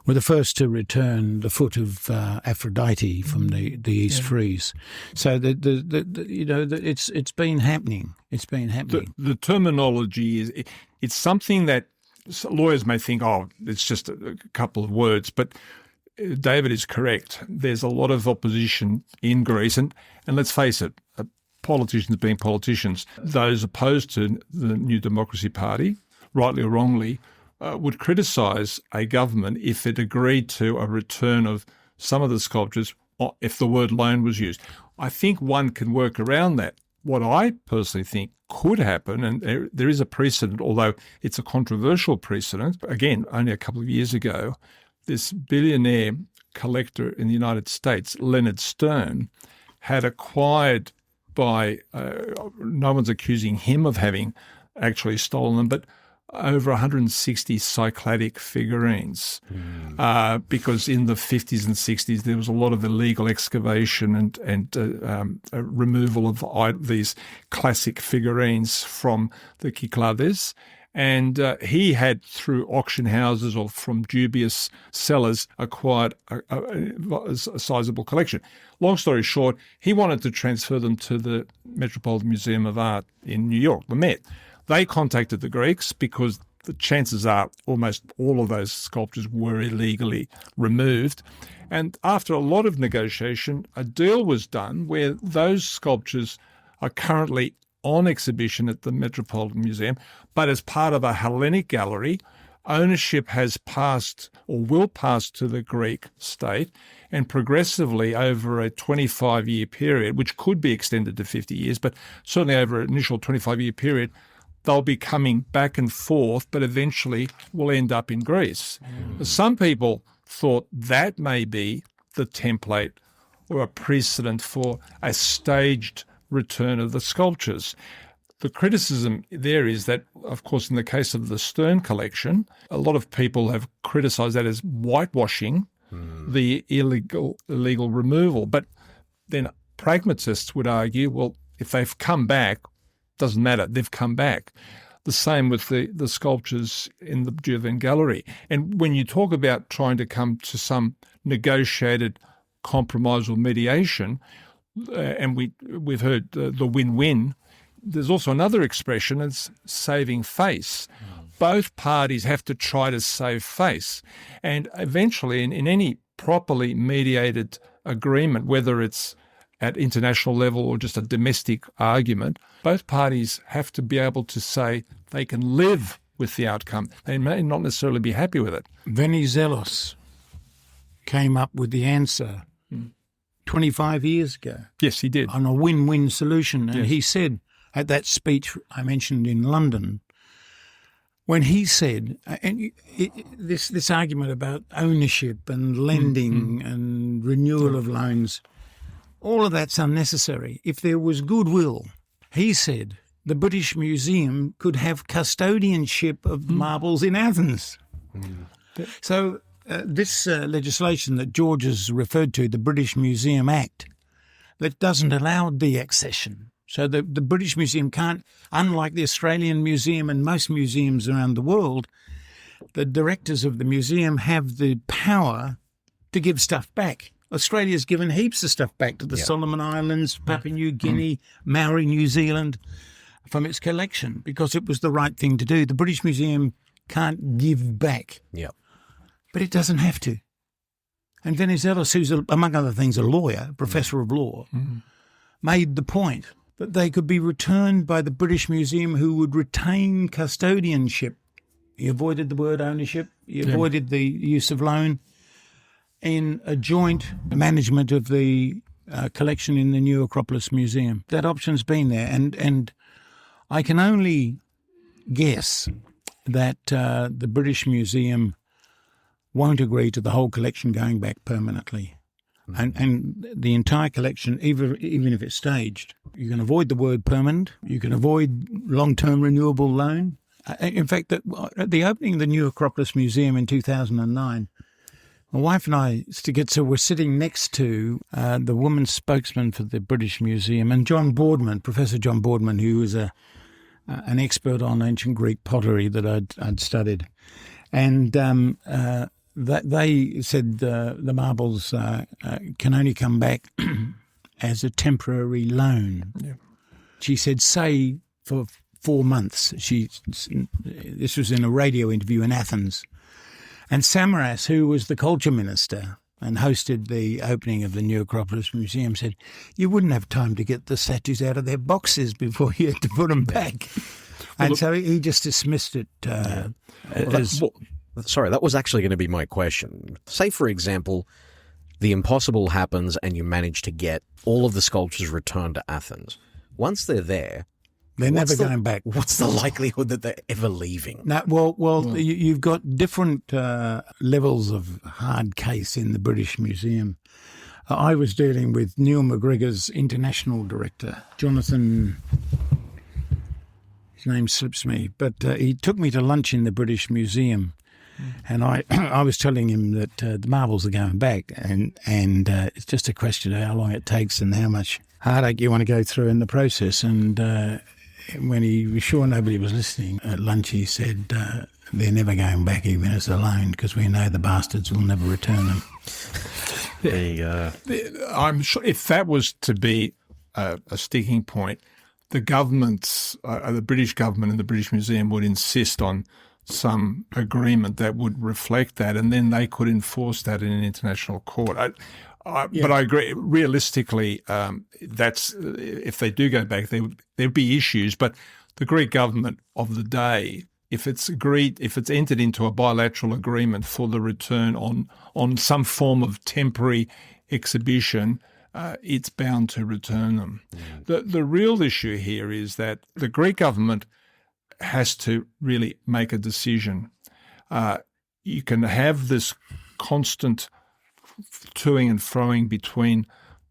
were the first to return the foot of Aphrodite from the East Frieze. So it's been happening. It's been happening. The terminology is it's something that lawyers may think, it's just a couple of words, but David is correct. There's a lot of opposition in Greece, and let's face it, politicians being politicians, those opposed to the New Democracy Party, rightly or wrongly, would criticise a government if it agreed to a return of some of the sculptures if the word loan was used. I think one can work around that. What I personally think could happen, and there is a precedent, although it's a controversial precedent, again, only a couple of years ago, this billionaire collector in the United States, Leonard Stern, had acquired by, no one's accusing him of having actually stolen them, but over 160 Cycladic figurines, because in the 50s and 60s there was a lot of illegal excavation and removal of these classic figurines from the Cyclades. And he had, through auction houses or from dubious sellers, acquired a sizable collection. Long story short, he wanted to transfer them to the Metropolitan Museum of Art in New York, the Met. They contacted the Greeks because the chances are almost all of those sculptures were illegally removed. And after a lot of negotiation, a deal was done where those sculptures are currently on exhibition at the Metropolitan Museum, but as part of a Hellenic gallery, ownership has passed or will pass to the Greek state, and progressively over a 25-year period, which could be extended to 50 years, but certainly over an initial 25-year period, they'll be coming back and forth, but eventually will end up in Greece. Some people thought that may be the template or a precedent for a staged return of the sculptures. The criticism there is that, of course, in the case of the Stern collection, a lot of people have criticised that as whitewashing the illegal removal. But then pragmatists would argue, well, if they've come back, doesn't matter, they've come back. The same with the sculptures in the Julian Gallery. And when you talk about trying to come to some negotiated compromise or mediation, and we've heard the win-win, there's also another expression, it's saving face. Both parties have to try to save face. And eventually, in any properly mediated agreement, whether it's at international level or just a domestic argument, both parties have to be able to say they can live with the outcome. They may not necessarily be happy with it. Venizelos came up with the answer 25 years ago. Yes, he did. On a win-win solution. And he said at that speech I mentioned in London, when he said, and this argument about ownership and lending and renewal of loans, all of that's unnecessary. If there was goodwill, he said, the British Museum could have custodianship of marbles in Athens. So this legislation that George has referred to, the British Museum Act, that doesn't allow deaccession. So the British Museum can't, unlike the Australian Museum and most museums around the world, the directors of the museum have the power to give stuff back. Australia's given heaps of stuff back to the Solomon Islands, Papua New Guinea, Maori, New Zealand, from its collection because it was the right thing to do. The British Museum can't give back, but it doesn't have to. And Venizelos, who's, among other things, a lawyer, professor of law, made the point that they could be returned by the British Museum, who would retain custodianship. He avoided the word ownership. He avoided the use of loan in a joint management of the collection in the New Acropolis Museum. That option's been there. And I can only guess that the British Museum won't agree to the whole collection going back permanently. And the entire collection, even if it's staged, you can avoid the word permanent, you can avoid long-term renewable loan. In fact, at the opening of the New Acropolis Museum in 2009, my wife and I, Stigitsa, were sitting next to the woman's spokesman for the British Museum, and John Boardman, Professor John Boardman, who was an expert on ancient Greek pottery that I'd studied. And they said the marbles can only come back as a temporary loan. She said, say, for 4 months. This was in a radio interview in Athens. And Samaras, who was the culture minister and hosted the opening of the New Acropolis Museum, said, you wouldn't have time to get the statues out of their boxes before you had to put them back. And so he just dismissed it as... Sorry, that was actually going to be my question. Say, for example, the impossible happens and you manage to get all of the sculptures returned to Athens. Once they're there... They're never going back. What's the likelihood that they're ever leaving? No, well, you've got different levels of hard case in the British Museum. I was dealing with Neil McGregor's international director, Jonathan... His name slips me, but he took me to lunch in the British Museum. And I was telling him that the marbles are going back, and it's just a question of how long it takes and how much heartache you want to go through in the process. And when he was sure nobody was listening at lunch, he said, they're never going back even as a loan because we know the bastards will never return them. I'm sure if that was to be a sticking point, the governments, the British government and the British Museum would insist on some agreement that would reflect that, and then they could enforce that in an international court. But I agree. Realistically, that's if they do go back, there'd be issues. But the Greek government of the day, if it's entered into a bilateral agreement for the return on some form of temporary exhibition, it's bound to return them. The real issue here is that the Greek government has to really make a decision. You can have this constant toing and froing between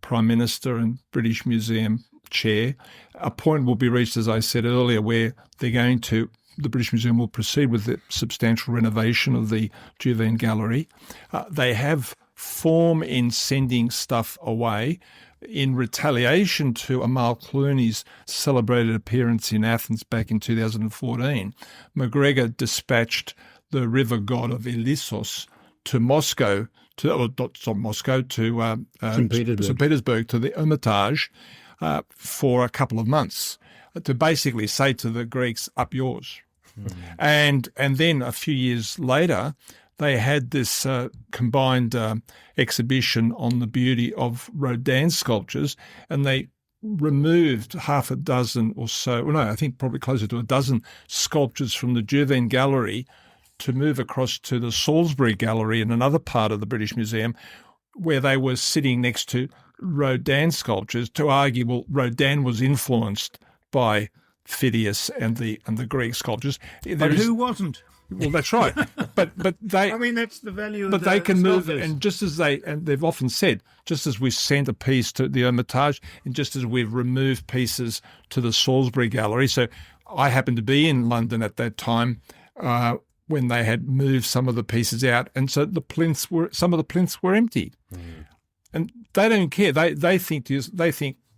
Prime Minister and British Museum chair. A point will be reached, as I said earlier, where the British Museum will proceed with the substantial renovation of the Juvean Gallery. They have form in sending stuff away. In retaliation to Amal Clooney's celebrated appearance in Athens back in 2014, McGregor dispatched the river god of Ilissos to Moscow, to St. Petersburg, to the Hermitage for a couple of months to basically say to the Greeks, up yours. And then a few years later, they had this combined exhibition on the beauty of Rodin sculptures, and they removed half a dozen or so, well, no, I think probably closer to a dozen sculptures from the Juvean Gallery to move across to the Salisbury Gallery in another part of the British Museum, where they were sitting next to Rodin sculptures to argue, well, Rodin was influenced by Phidias and the Greek sculptures. But who wasn't? Well, that's right. But they. I mean, that's the value of But they can move, and they've often said, just as we sent a piece to the Hermitage, and just as we've removed pieces to the Salisbury Gallery. So I happened to be in London at that time when they had moved some of the pieces out, and so some of the plinths were empty, and they don't care. They think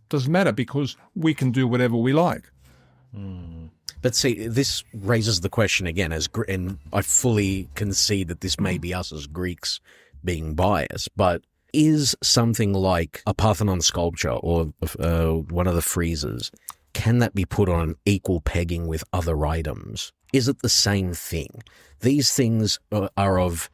doesn't matter because we can do whatever we like. But see, this raises the question again, and I fully concede that this may be us as Greeks being biased, but is something like a Parthenon sculpture or one of the friezes, can that be put on an equal pegging with other items? Is it the same thing? These things are of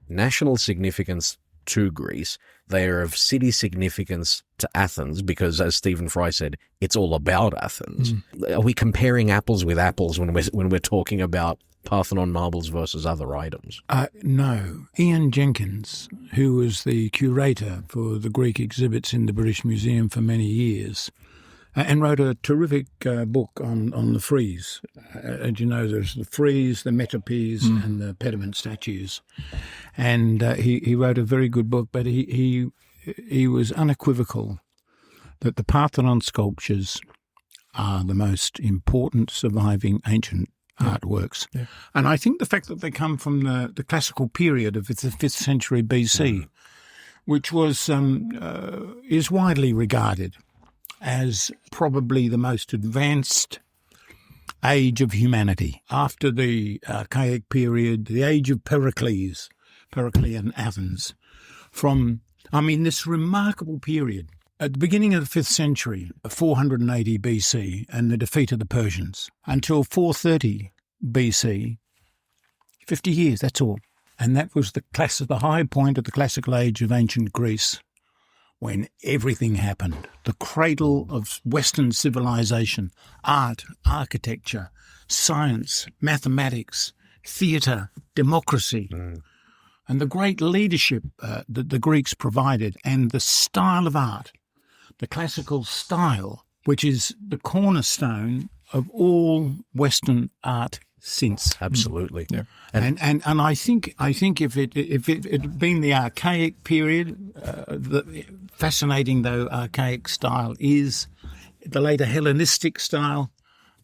national significance to Greece. They are of city significance to Athens because, as Stephen Fry said, it's all about Athens. Are we comparing apples with apples when we're talking about Parthenon marbles versus other items? No. Ian Jenkins, who was the curator for the Greek exhibits in the British Museum for many years, and wrote a terrific book on the frieze. As you know, there's the frieze, the metopes, and the pediment statues. And he wrote a very good book, but he was unequivocal that the Parthenon sculptures are the most important surviving ancient artworks. Yeah. And I think the fact that they come from the classical period of the 5th century BC, which was is widely regarded as probably the most advanced age of humanity. After the archaic period, the age of Pericles, Periclean Athens, this remarkable period. At the beginning of the 5th century, 480 BC, and the defeat of the Persians, until 430 BC, 50 years, that's all. And that was the high point of the classical age of ancient Greece, when everything happened. The cradle of Western civilization, art, architecture, science, mathematics, theatre, democracy, and the great leadership that the Greeks provided, and the style of art, the classical style, which is the cornerstone of all Western art since. Absolutely. Yeah. And I think if it had been the archaic period, fascinating though archaic style is, the later Hellenistic style,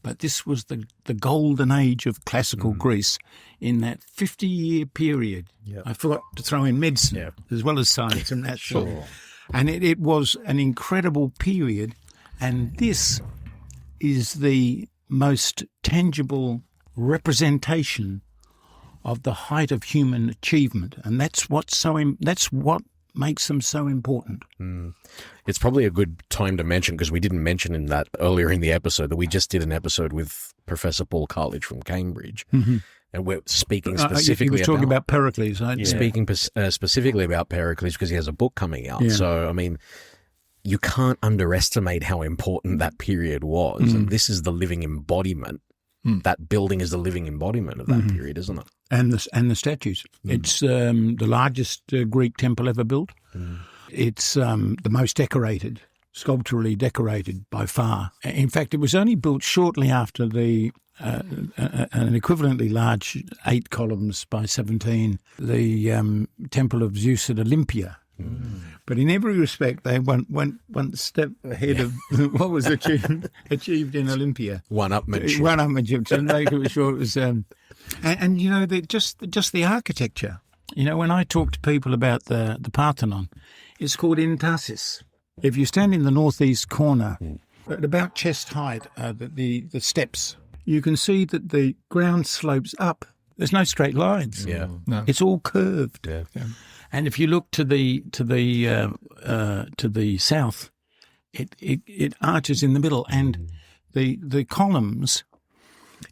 but this was the golden age of classical Greece in that 50-year period. Yep. I forgot to throw in medicine as well as science and that sort. Sure. And it was an incredible period, and this is the most tangible representation of the height of human achievement, and that's what makes them so important. It's probably a good time to mention, because we didn't mention in that earlier in the episode, that we just did an episode with Professor Paul Cartledge from Cambridge, and we're speaking specifically talking about Pericles, right? Yeah. Speaking specifically about Pericles because he has a book coming out. Yeah. So, I mean, you can't underestimate how important that period was, and this is the living embodiment. That building is the living embodiment of that period, isn't it? And the statues. It's the largest Greek temple ever built. It's the most decorated, sculpturally decorated by far. In fact, it was only built shortly after an equivalently large 8 columns by 17, the Temple of Zeus at Olympia. But in every respect, they went one step ahead of what was achieved in Olympia. One-upmanship. One-upmanship, to make sure it was... and you know, just the architecture. You know, when I talk to people about the Parthenon, it's called intasis. If you stand in the northeast corner, at about chest height, the steps, you can see that the ground slopes up. There's no straight lines. Yeah. No. It's all curved. Yeah. And if you look to the south, it arches in the middle, and the columns,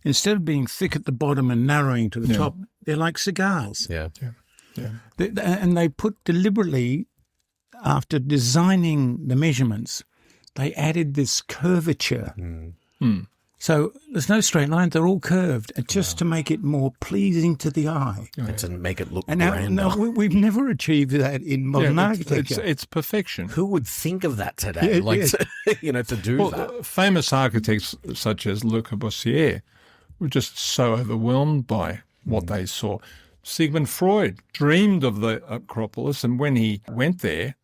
instead of being thick at the bottom and narrowing to the top, they're like cigars. Yeah. And they put deliberately, after designing the measurements, they added this curvature. So there's no straight lines; they're all curved, just to make it more pleasing to the eye. And to make it look And grander. now we've never achieved that in modern architecture. It's perfection. Who would think of that today? To do that. Famous architects such as Le Corbusier were just so overwhelmed by what they saw. Sigmund Freud dreamed of the Acropolis, and when he went there,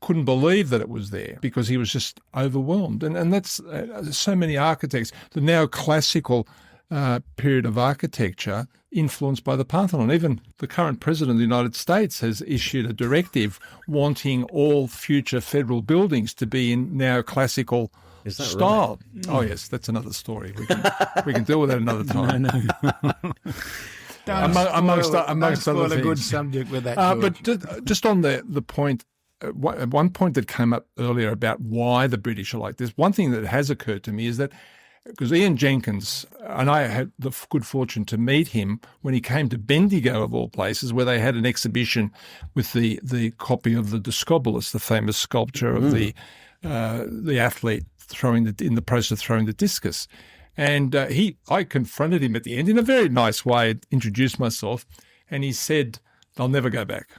couldn't believe that it was there because he was just overwhelmed. And that's so many architects. The now classical period of architecture influenced by the Parthenon. Even the current president of the United States has issued a directive wanting all future federal buildings to be in now classical style. Right? Oh, yes, that's another story. We can deal with that another time. No. Amongst other things. A good subject with that. But just on the point, one point that came up earlier about why the British are like this, one thing that has occurred to me is that, because Ian Jenkins, and I had the good fortune to meet him when he came to Bendigo, of all places, where they had an exhibition with the copy of the Discobolus, the famous sculpture of the athlete in the process of throwing the discus. And I confronted him at the end in a very nice way, introduced myself, and he said, "I'll never go back."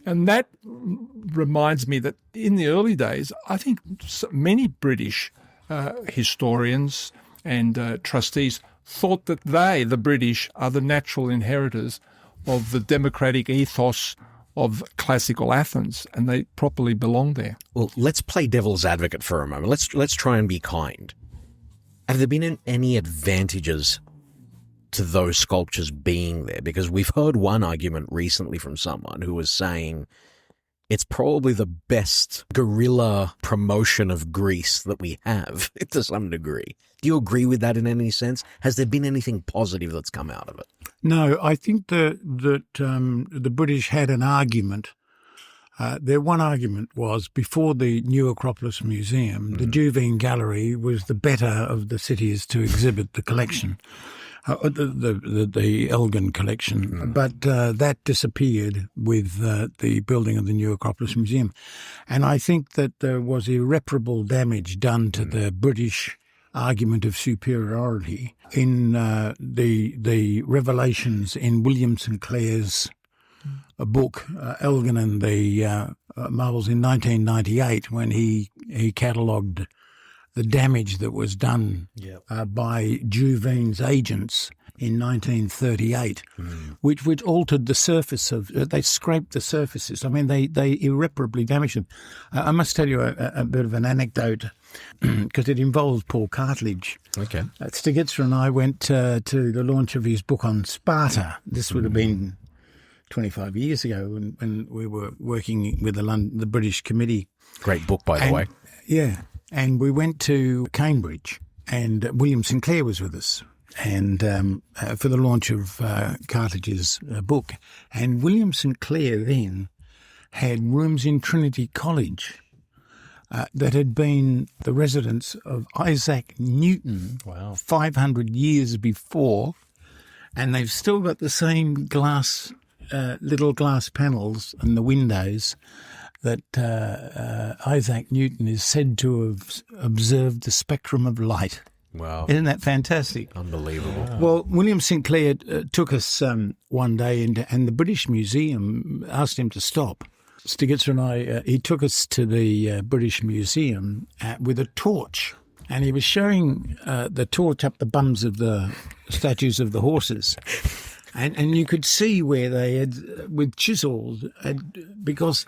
And that reminds me that in the early days, I think many British historians and trustees thought that the British, are the natural inheritors of the democratic ethos of classical Athens, and they properly belong there. Well, let's play devil's advocate for a moment. Let's try and be kind. Have there been any advantages to those sculptures being there? Because we've heard one argument recently from someone who was saying it's probably the best guerrilla promotion of Greece that we have, to some degree. Do you agree with that in any sense? Has there been anything positive that's come out of it? No, I think that the British had an argument. Their one argument was, before the new Acropolis Museum, the Juvene Gallery was the better of the cities to exhibit the collection. The Elgin collection, but that disappeared with the building of the new Acropolis Museum. And I think that there was irreparable damage done to the British argument of superiority in the revelations in William Sinclair's book, Elgin and the Marbles, in 1998, when he catalogued the damage that was done by Juvene's agents in 1938, which altered the surface of. They scraped the surfaces. I mean, they irreparably damaged them. I must tell you a bit of an anecdote because it involves Paul Cartledge. Okay. Stiglitzer and I went to the launch of his book on Sparta. This would have been 25 years ago when we were working with the British Committee. Great book, by the way. Yeah. And we went to Cambridge, and William Sinclair was with us, and for the launch of Cartledge's book. And William Sinclair then had rooms in Trinity College that had been the residence of Isaac Newton 500 years before, and they've still got the same little glass panels in the windows that Isaac Newton is said to have observed the spectrum of light. Wow. Isn't that fantastic? Unbelievable. Wow. Well, William Sinclair took us one day, and the British Museum asked him to stop. Stiglitzer and I, he took us to the British Museum with a torch, and he was showing the torch up the bums of the statues of the horses. And you could see where they had, with chisels, because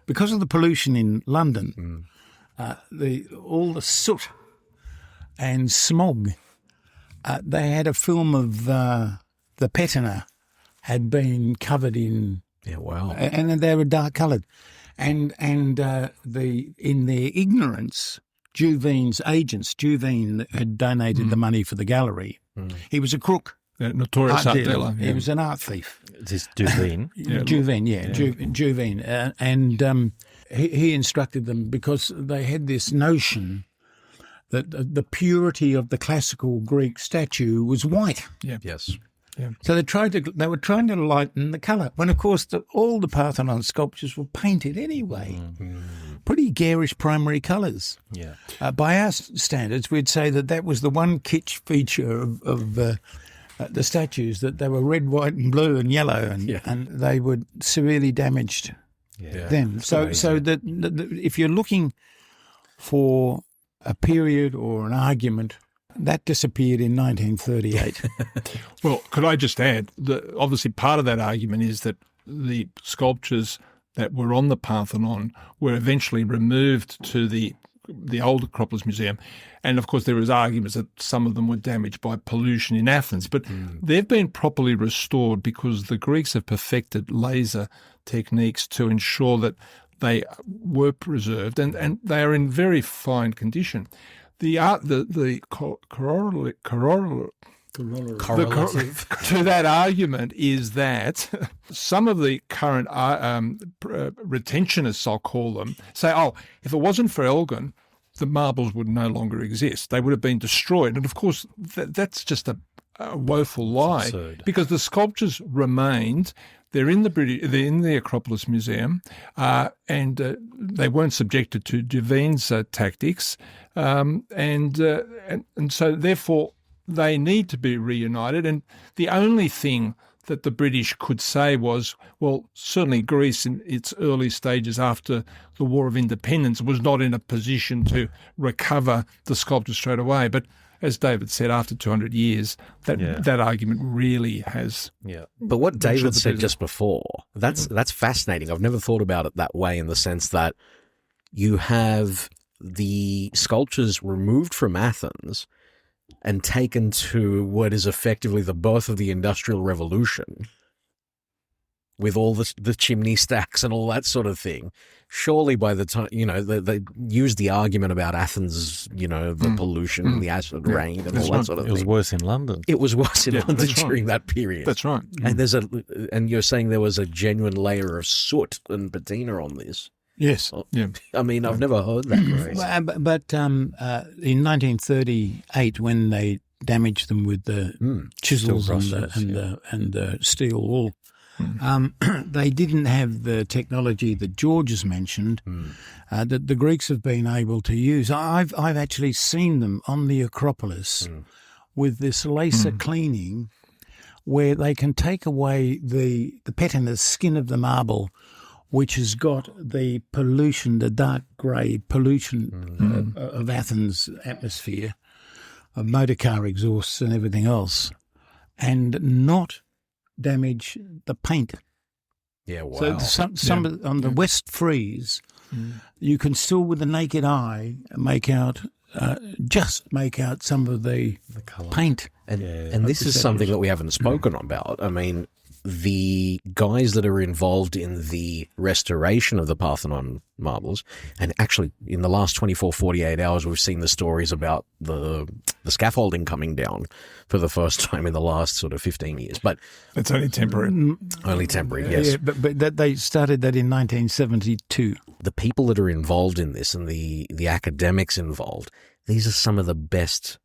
because of the pollution in London, all the soot and smog, they had a film of the patina had been covered in. Yeah, wow. And they were dark coloured. And in their ignorance, Juvene had donated the money for the gallery. He was a crook. Notorious art dealer. He was an art thief. This Duveen. Juvene. And he instructed them because they had this notion that the purity of the classical Greek statue was white. Yeah. Yes. Yeah. So they were trying to lighten the colour. When, of course, all the Parthenon sculptures were painted anyway. Pretty garish primary colours. Yeah. By our standards, we'd say that was the one kitsch feature of the statues, that they were red, white and blue and yellow, and they were severely damaged then. So that if you're looking for a period or an argument, that disappeared in 1938. Well, could I just add that obviously part of that argument is that the sculptures that were on the Parthenon were eventually removed to the old Acropolis Museum. And, of course, there was arguments that some of them were damaged by pollution in Athens. But they've been properly restored because the Greeks have perfected laser techniques to ensure that they were preserved and they are in very fine condition. The correlative to that argument is that some of the current retentionists, I'll call them, say, if it wasn't for Elgin, the marbles would no longer exist. They would have been destroyed. And, of course, that's just a woeful lie, because the sculptures remained. They're in the Acropolis Museum, and they weren't subjected to Juvene's tactics, and so therefore they need to be reunited. And the only thing that the British could say was, well, certainly Greece in its early stages after the War of Independence was not in a position to recover the sculptures straight away, but as David said, after 200 years, that argument really has. Yeah, but what David said just before, that's fascinating. I've never thought about it that way, in the sense that you have the sculptures removed from Athens and taken to what is effectively the birth of the Industrial Revolution, with all the chimney stacks and all that sort of thing. Surely by the time, they used the argument about Athens, the pollution and the acid rain and all that sort of thing. It was worse in London. It was worse in London during that period. That's right. And you're saying there was a genuine layer of soot and patina on this. Yes. Yeah. I mean, I've never heard that, Grace. But in 1938, when they damaged them with the chisels and the steel wool, they didn't have the technology that George has mentioned that the Greeks have been able to use. I've actually seen them on the Acropolis with this laser cleaning, where they can take away the patina, the skin of the marble, which has got the pollution, the dark grey pollution of Athens' atmosphere, of motor car exhausts and everything else, and not damage the paint. Yeah, wow. So some on the West Frieze, you can still, with the naked eye, make out some of the paint. And this is something that we haven't spoken about. I mean, the guys that are involved in the restoration of the Parthenon marbles, and actually in the last 24, 48 hours, we've seen the stories about the scaffolding coming down for the first time in the last sort of 15 years. But it's only temporary. Only temporary, yes. Yeah, but they started that in 1972. The people that are involved in this and the academics involved, these are some of the best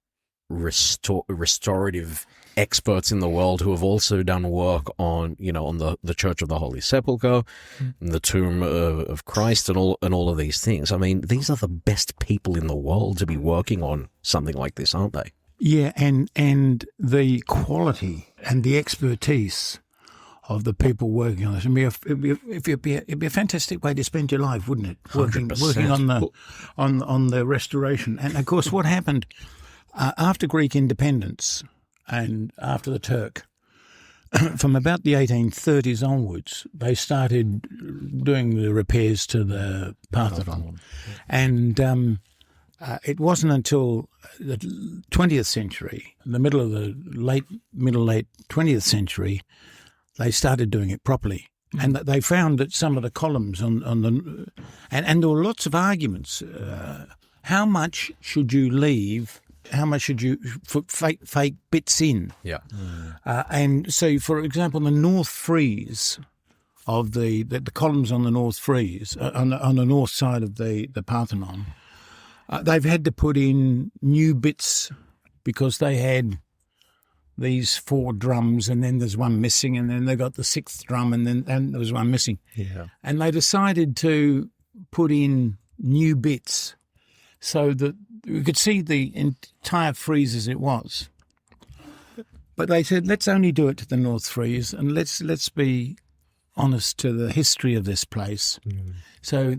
restorative experts in the world who have also done work on the Church of the Holy Sepulchre, and the tomb of Christ, and all of these things. I mean, these are the best people in the world to be working on something like this, aren't they? Yeah, and the quality and the expertise of the people working on this. I mean, it'd be a fantastic way to spend your life, wouldn't it? Working on the restoration. And of course, what happened after Greek independence and after the Turk, from about the 1830s onwards, they started doing the repairs to the Parthenon. And it wasn't until the 20th century, in the middle of the late 20th century, they started doing it properly. And they found that some of the columns on the... And there were lots of arguments. How much should you leave? How much should you put fake bits in? Yeah. And so, for example, the north frieze of the columns on the north frieze, on the north side of the Parthenon, they've had to put in new bits because they had these 4 drums and then there's one missing, and then they got the 6th drum and there was one missing. Yeah. And they decided to put in new bits so that we could see the entire frieze as it was. But they said, let's only do it to the north frieze, and let's be honest to the history of this place. So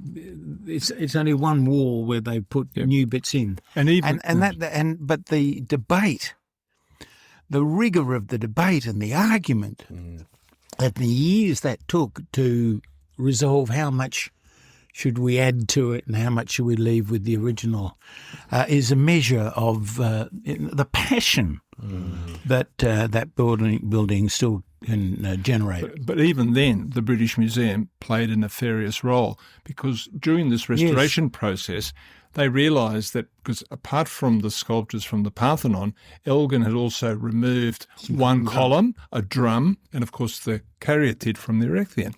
it's only one wall where they put new bits in, but the debate, the rigour of the debate and the argument, and the years that took to resolve how much should we add to it and how much should we leave with the original, is a measure of the passion that building still can generate. But even then, the British Museum played a nefarious role, because during this restoration process, they realised that, because apart from the sculptures from the Parthenon, Elgin had also removed one column, a drum, and of course the caryatid from the Erechtheion.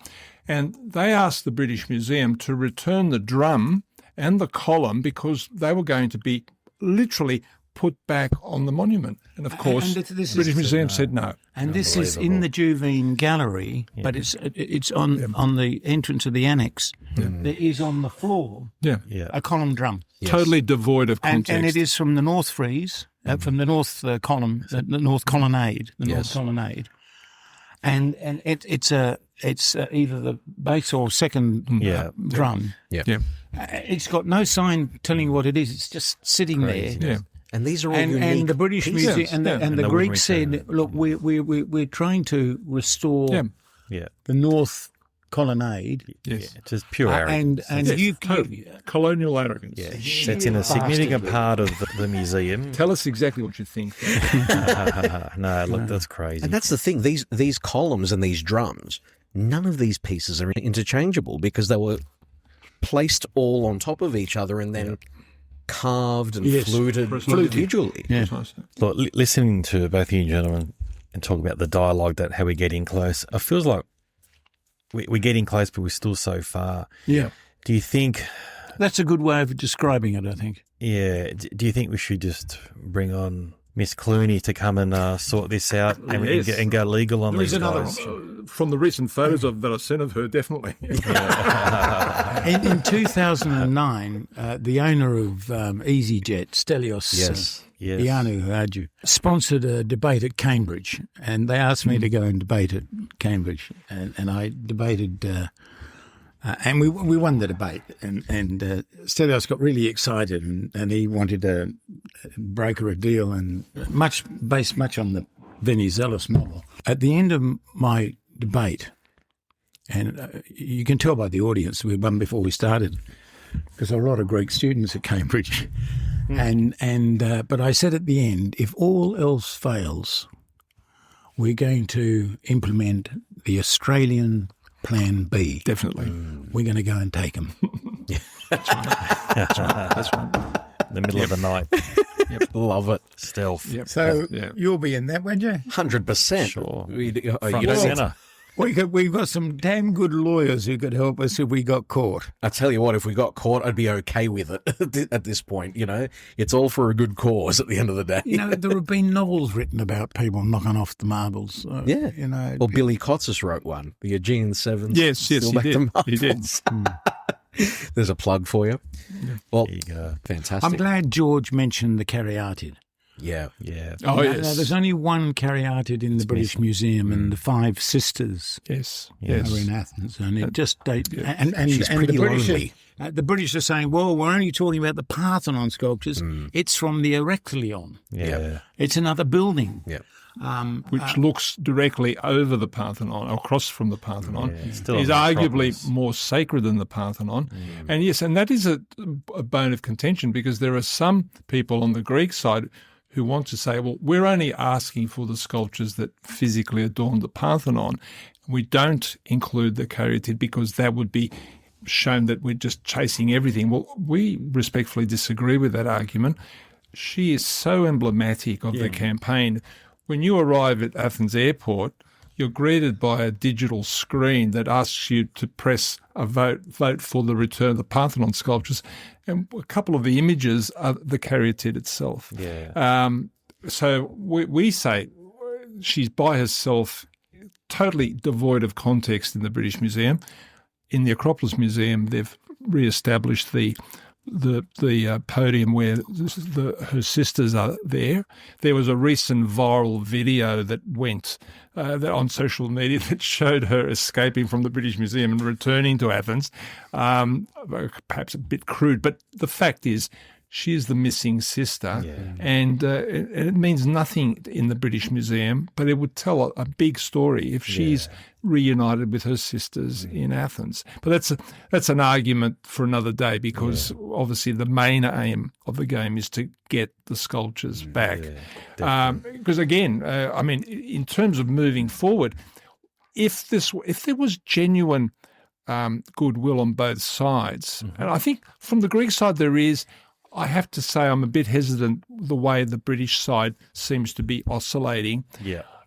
And they asked the British Museum to return the drum and the column because they were going to be literally put back on the monument. And of course, the British Museum said no. And this is in the Juvine Gallery, but it's on the entrance of the annex. There is on the floor a column drum. Yes. Totally devoid of context. And it is from the north frieze, from the north column, the north colonnade, north colonnade. And it's either the base or second drum. Yeah. It's got no sign telling you what it is. It's just sitting there. Yeah. And these are all and unique the British pieces. Museum and the Greeks said, "Look, we're trying to restore the north colonnade." Yes, just pure arrogance. And colonial arrogance. Yeah, that's in a significant part of the museum. Tell us exactly what you think. No, look, that's crazy. And that's the thing. These columns and these drums, none of these pieces are interchangeable because they were placed all on top of each other and then carved and fluted individually. Look, listening to both of you gentlemen and talk about the dialogue, that how we're getting close, it feels like we're getting close, but we're still so far. Yeah. Do you think... That's a good way of describing it, I think. Yeah. Do you think we should just bring on Miss Clooney to come and sort this out and go legal on these guys? From the recent photos that I've seen of her, definitely. In 2009, the owner of EasyJet, Stelios Ioannou Hadjiou, sponsored a debate at Cambridge, and they asked me to go and debate at Cambridge, and I debated, and we won the debate, and Stelios got really excited, and he wanted to broker a deal, and based much on the Venizelos model. At the end of my debate, and you can tell by the audience, we won before we started, because there are a lot of Greek students at Cambridge. But I said at the end, if all else fails, we're going to implement the Australian Plan B. Definitely. We're going to go and take them. That's right. In the middle of the night. Love it. Stealth. So you'll be in that, won't you? 100%. Sure. Front and centre. We've got some damn good lawyers who could help us if we got caught. I tell you what, if we got caught, I'd be okay with it at this point. You know, it's all for a good cause at the end of the day. You know, there have been novels written about people knocking off the marbles. You know, Well, Billy Kotsis wrote one, the Aegean Sevens. Yes, he did. There's a plug for you. Well, There you go. fantastic. I'm glad George mentioned the caryatid. Yeah. Oh, No, yes. there's only one caryatid in the British Museum, and the Five Sisters Yes. are in Athens, and it just and She's and pretty the British lonely. the British are saying, well, we're only talking about the Parthenon sculptures. It's from the Erechtheion. Yeah. It's another building. Yeah. which looks directly over the Parthenon, across from the Parthenon, is Acropolis. arguably more sacred than the Parthenon. And yes, and that is a bone of contention, because there are some people on the Greek side who want to say, well, we're only asking for the sculptures that physically adorn the Parthenon. We don't include the caryatid because that would be shown that we're just chasing everything. Well, we respectfully disagree with that argument. She is so emblematic of the campaign. When you arrive at Athens airport, you're greeted by a digital screen that asks you to press a vote for the return of the Parthenon sculptures. And a couple of the images are the caryatid itself. So we say she's by herself, totally devoid of context in the British Museum. In the Acropolis Museum, they've re-established the podium where her sisters are there. There was a recent viral video that went on social media that showed her escaping from the British Museum and returning to Athens. Perhaps a bit crude, but the fact is, she is the missing sister, and it means nothing in the British Museum, but it would tell a big story if she's reunited with her sisters in Athens. But that's an argument for another day, because obviously the main aim of the game is to get the sculptures back. Because again, I mean, in terms of moving forward, if there was genuine goodwill on both sides, and I think from the Greek side there is. I have to say I'm a bit hesitant the way the British side seems to be oscillating.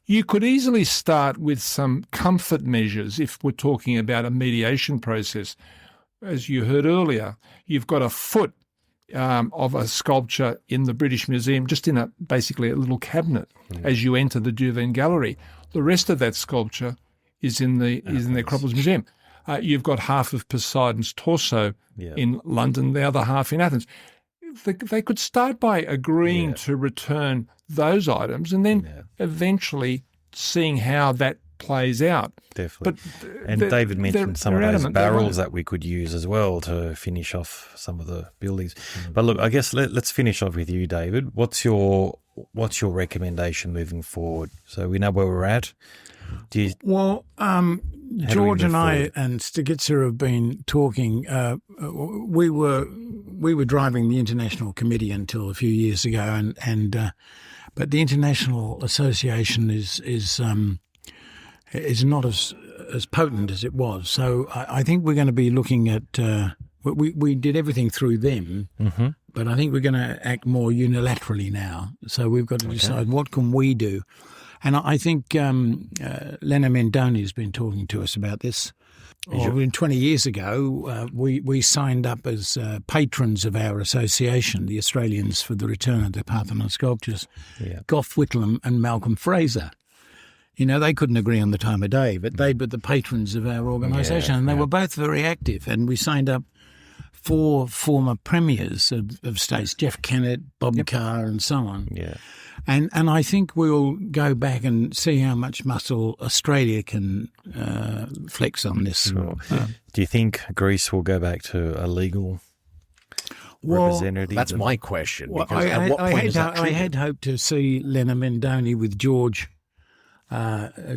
You could easily start with some comfort measures if we're talking about a mediation process. As you heard earlier, you've got a foot of a sculpture in the British Museum, just in basically a little cabinet as you enter the Juven Gallery. The rest of that sculpture is in the Acropolis Museum. You've got half of Poseidon's torso in London, the other half in Athens. They could start by agreeing to return those items and then eventually seeing how that plays out. Definitely. And David mentioned some of those barrels that we could use as well to finish off some of the buildings. But look, I guess let's finish off with you, David. What's your recommendation moving forward? So we know where we're at. George and I and Stigitzer have been talking. We were driving the International Committee until a few years ago, but the International Association is not as potent as it was. So I think we're going to be looking at. We did everything through them, but I think we're going to act more unilaterally now. So we've got to decide what can we do. And I think Lena Mendoni has been talking to us about this. 20 years ago, we signed up as patrons of our association, the Australians for the Return of the Parthenon Sculptures, Gough Whitlam and Malcolm Fraser. You know, they couldn't agree on the time of day, but they were the patrons of our organisation, and they were both very active. And we signed up 4 former premiers of states, Jeff Kennett, Bob Carr, and so on. And I think we'll go back and see how much muscle Australia can flex on this. Sure. Do you think Greece will go back to a legal representative? That's my question. Well, Because at what point is that I had hoped to see Lena Mendoni with George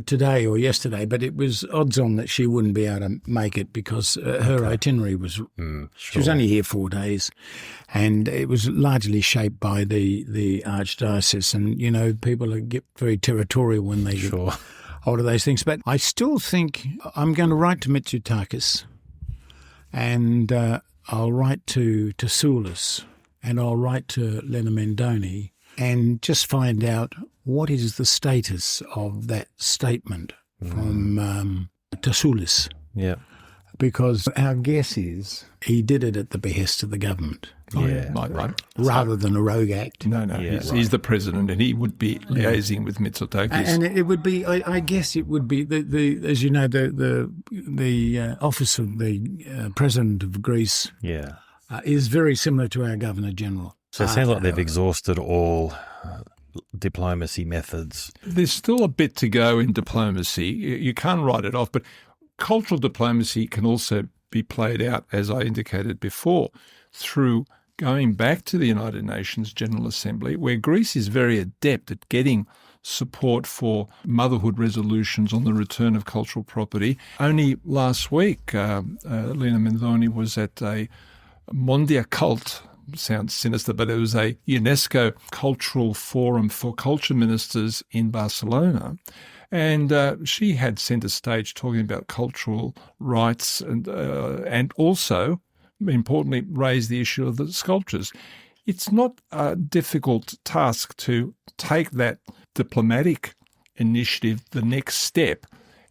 today or yesterday, but it was odds on that she wouldn't be able to make it because her itinerary was. She was only here 4 days, and it was largely shaped by the archdiocese. And you know, people get very territorial when they get hold of those things. But I still think I'm going to write to Mitsotakis, and I'll write to Tassoulas, and I'll write to Lena Mendoni, and just find out what is the status of that statement from Tassoulas. Because our guess is he did it at the behest of the government. Right. Rather than a rogue act. No. He's the president, and he would be liaising with Mitsotakis. And it would be, I guess, it would be the as you know, the office of the president of Greece. Is very similar to our governor general. So it sounds like they've exhausted all diplomacy methods. There's still a bit to go in diplomacy. You can't write it off, but cultural diplomacy can also be played out, as I indicated before, through going back to the United Nations General Assembly, where Greece is very adept at getting support for motherhood resolutions on the return of cultural property. Only last week, Lena Mendoni was at a Mondia Cult, sounds sinister, but it was a UNESCO Cultural Forum for Culture Ministers in Barcelona. And she had centre stage talking about cultural rights and also, importantly, raised the issue of the sculptures. It's not a difficult task to take that diplomatic initiative, the next step,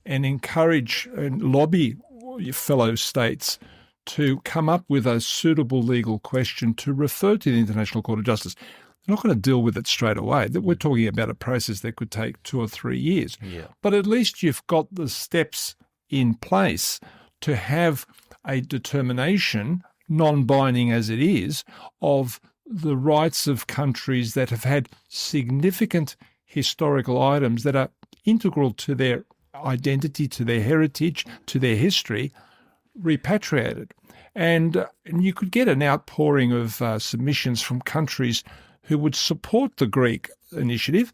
and encourage and lobby your fellow states to come up with a suitable legal question to refer to the International Court of Justice. They're not going to deal with it straight away. We're talking about a process that could take 2 or 3 years. Yeah. But at least you've got the steps in place to have a determination, non-binding as it is, of the rights of countries that have had significant historical items that are integral to their identity, to their heritage, to their history, repatriated. And you could get an outpouring of submissions from countries who would support the Greek initiative,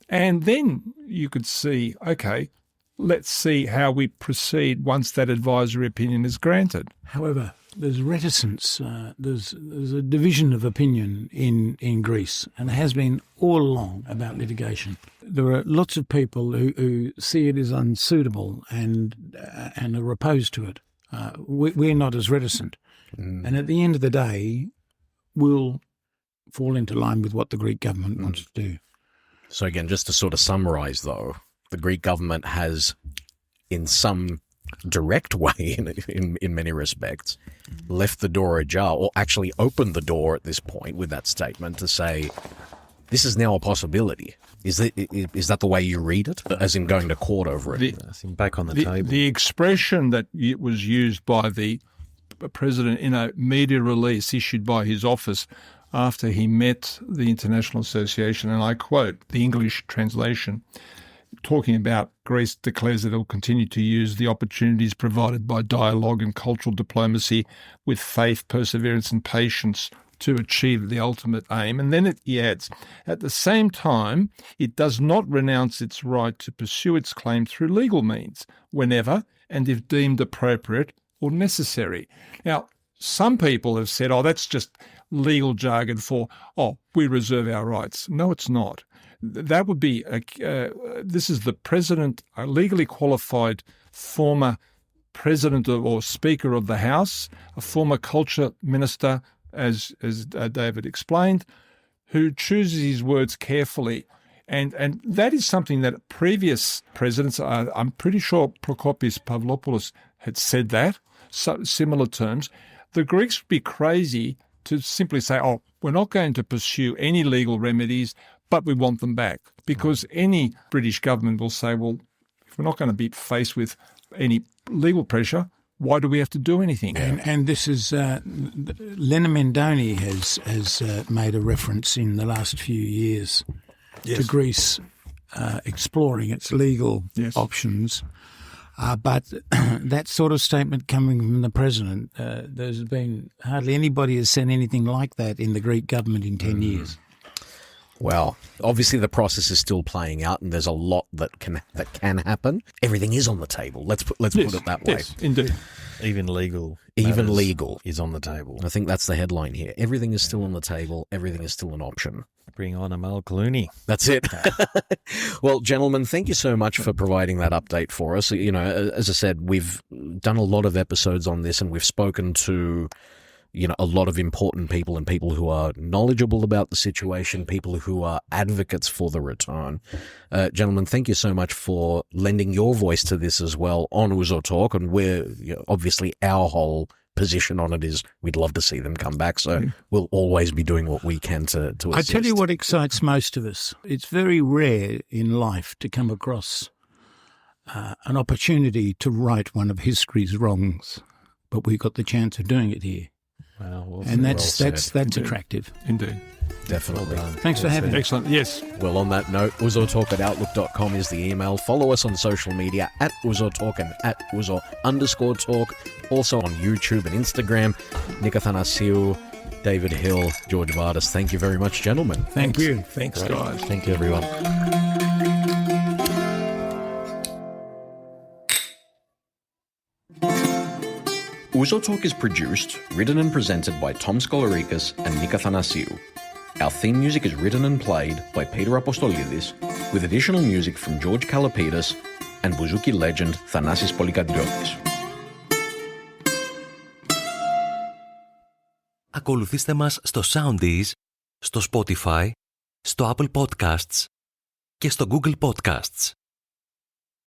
and then you could see, okay, let's see how we proceed once that advisory opinion is granted. However, there's reticence, there's a division of opinion in Greece, and there has been all along about litigation. There are lots of people who see it as unsuitable and are opposed to it. We're not as reticent. And at the end of the day, we'll fall into line with what the Greek government wants to do. So again, just to sort of summarise though, the Greek government has, in some direct way, in many respects, left the door ajar, or actually opened the door at this point with that statement to say, this is now a possibility. Is that the way you read it, as in going to court over it? Back on the table. The expression that was used by the president in a media release issued by his office after he met the International Association, and I quote the English translation, talking about Greece declares that it will continue to use the opportunities provided by dialogue and cultural diplomacy with faith, perseverance and patience to achieve the ultimate aim. And then he adds, at the same time, it does not renounce its right to pursue its claim through legal means, whenever and if deemed appropriate or necessary. Now, some people have said, that's just legal jargon for, we reserve our rights. No, it's not. That would be, this is the president, a legally qualified former president or speaker of the House, a former culture minister, as David explained, who chooses his words carefully. And that is something that previous presidents, I'm pretty sure Prokopios Pavlopoulos had said that, similar terms. The Greeks would be crazy to simply say, we're not going to pursue any legal remedies, but we want them back. Because any British government will say, well, if we're not going to be faced with any legal pressure, why do we have to do anything? And this is, Lena Mendoni has made a reference in the last few years to Greece exploring its legal options. But that sort of statement coming from the president, there's been hardly anybody has said anything like that in the Greek government in 10 years. Well, obviously the process is still playing out, and there's a lot that can happen. Everything is on the table. Let's put it that way. Yes, indeed. Even legal is on the table. I think that's the headline here. Everything is still on the table. Everything is still an option. Bring on Amal Clooney. That's it. Well, gentlemen, thank you so much for providing that update for us. As I said, we've done a lot of episodes on this, and we've spoken to a lot of important people and people who are knowledgeable about the situation, people who are advocates for the return. Gentlemen, thank you so much for lending your voice to this as well on Ouzo Talk. And obviously our whole position on it is we'd love to see them come back. So we'll always be doing what we can to assist. I tell you what excites most of us. It's very rare in life to come across an opportunity to right one of history's wrongs, but we got the chance of doing it here. And that's attractive. Indeed. Definitely. Thanks for having me. Excellent. Yes. Well, on that note, ouzotalk@outlook.com is the email. Follow us on social media @Ouzo Talk and @Ouzo_talk. Also on YouTube and Instagram. Nick Athanasiou, David Hill, George Vardas. Thank you very much, gentlemen. Thank you. Thanks, guys. Thank you, everyone. Ouzo Talk is produced, written and presented by Tom Skolarikis and Nika Thanasiou. Our theme music is written and played by Peter Apostolidis, with additional music from George Kalapidis and Bouzouki legend Thanasis Polykadriotis. Ακολουθήστε μας στο Soundees, στο Spotify, στο Apple Podcasts και στο Google Podcasts.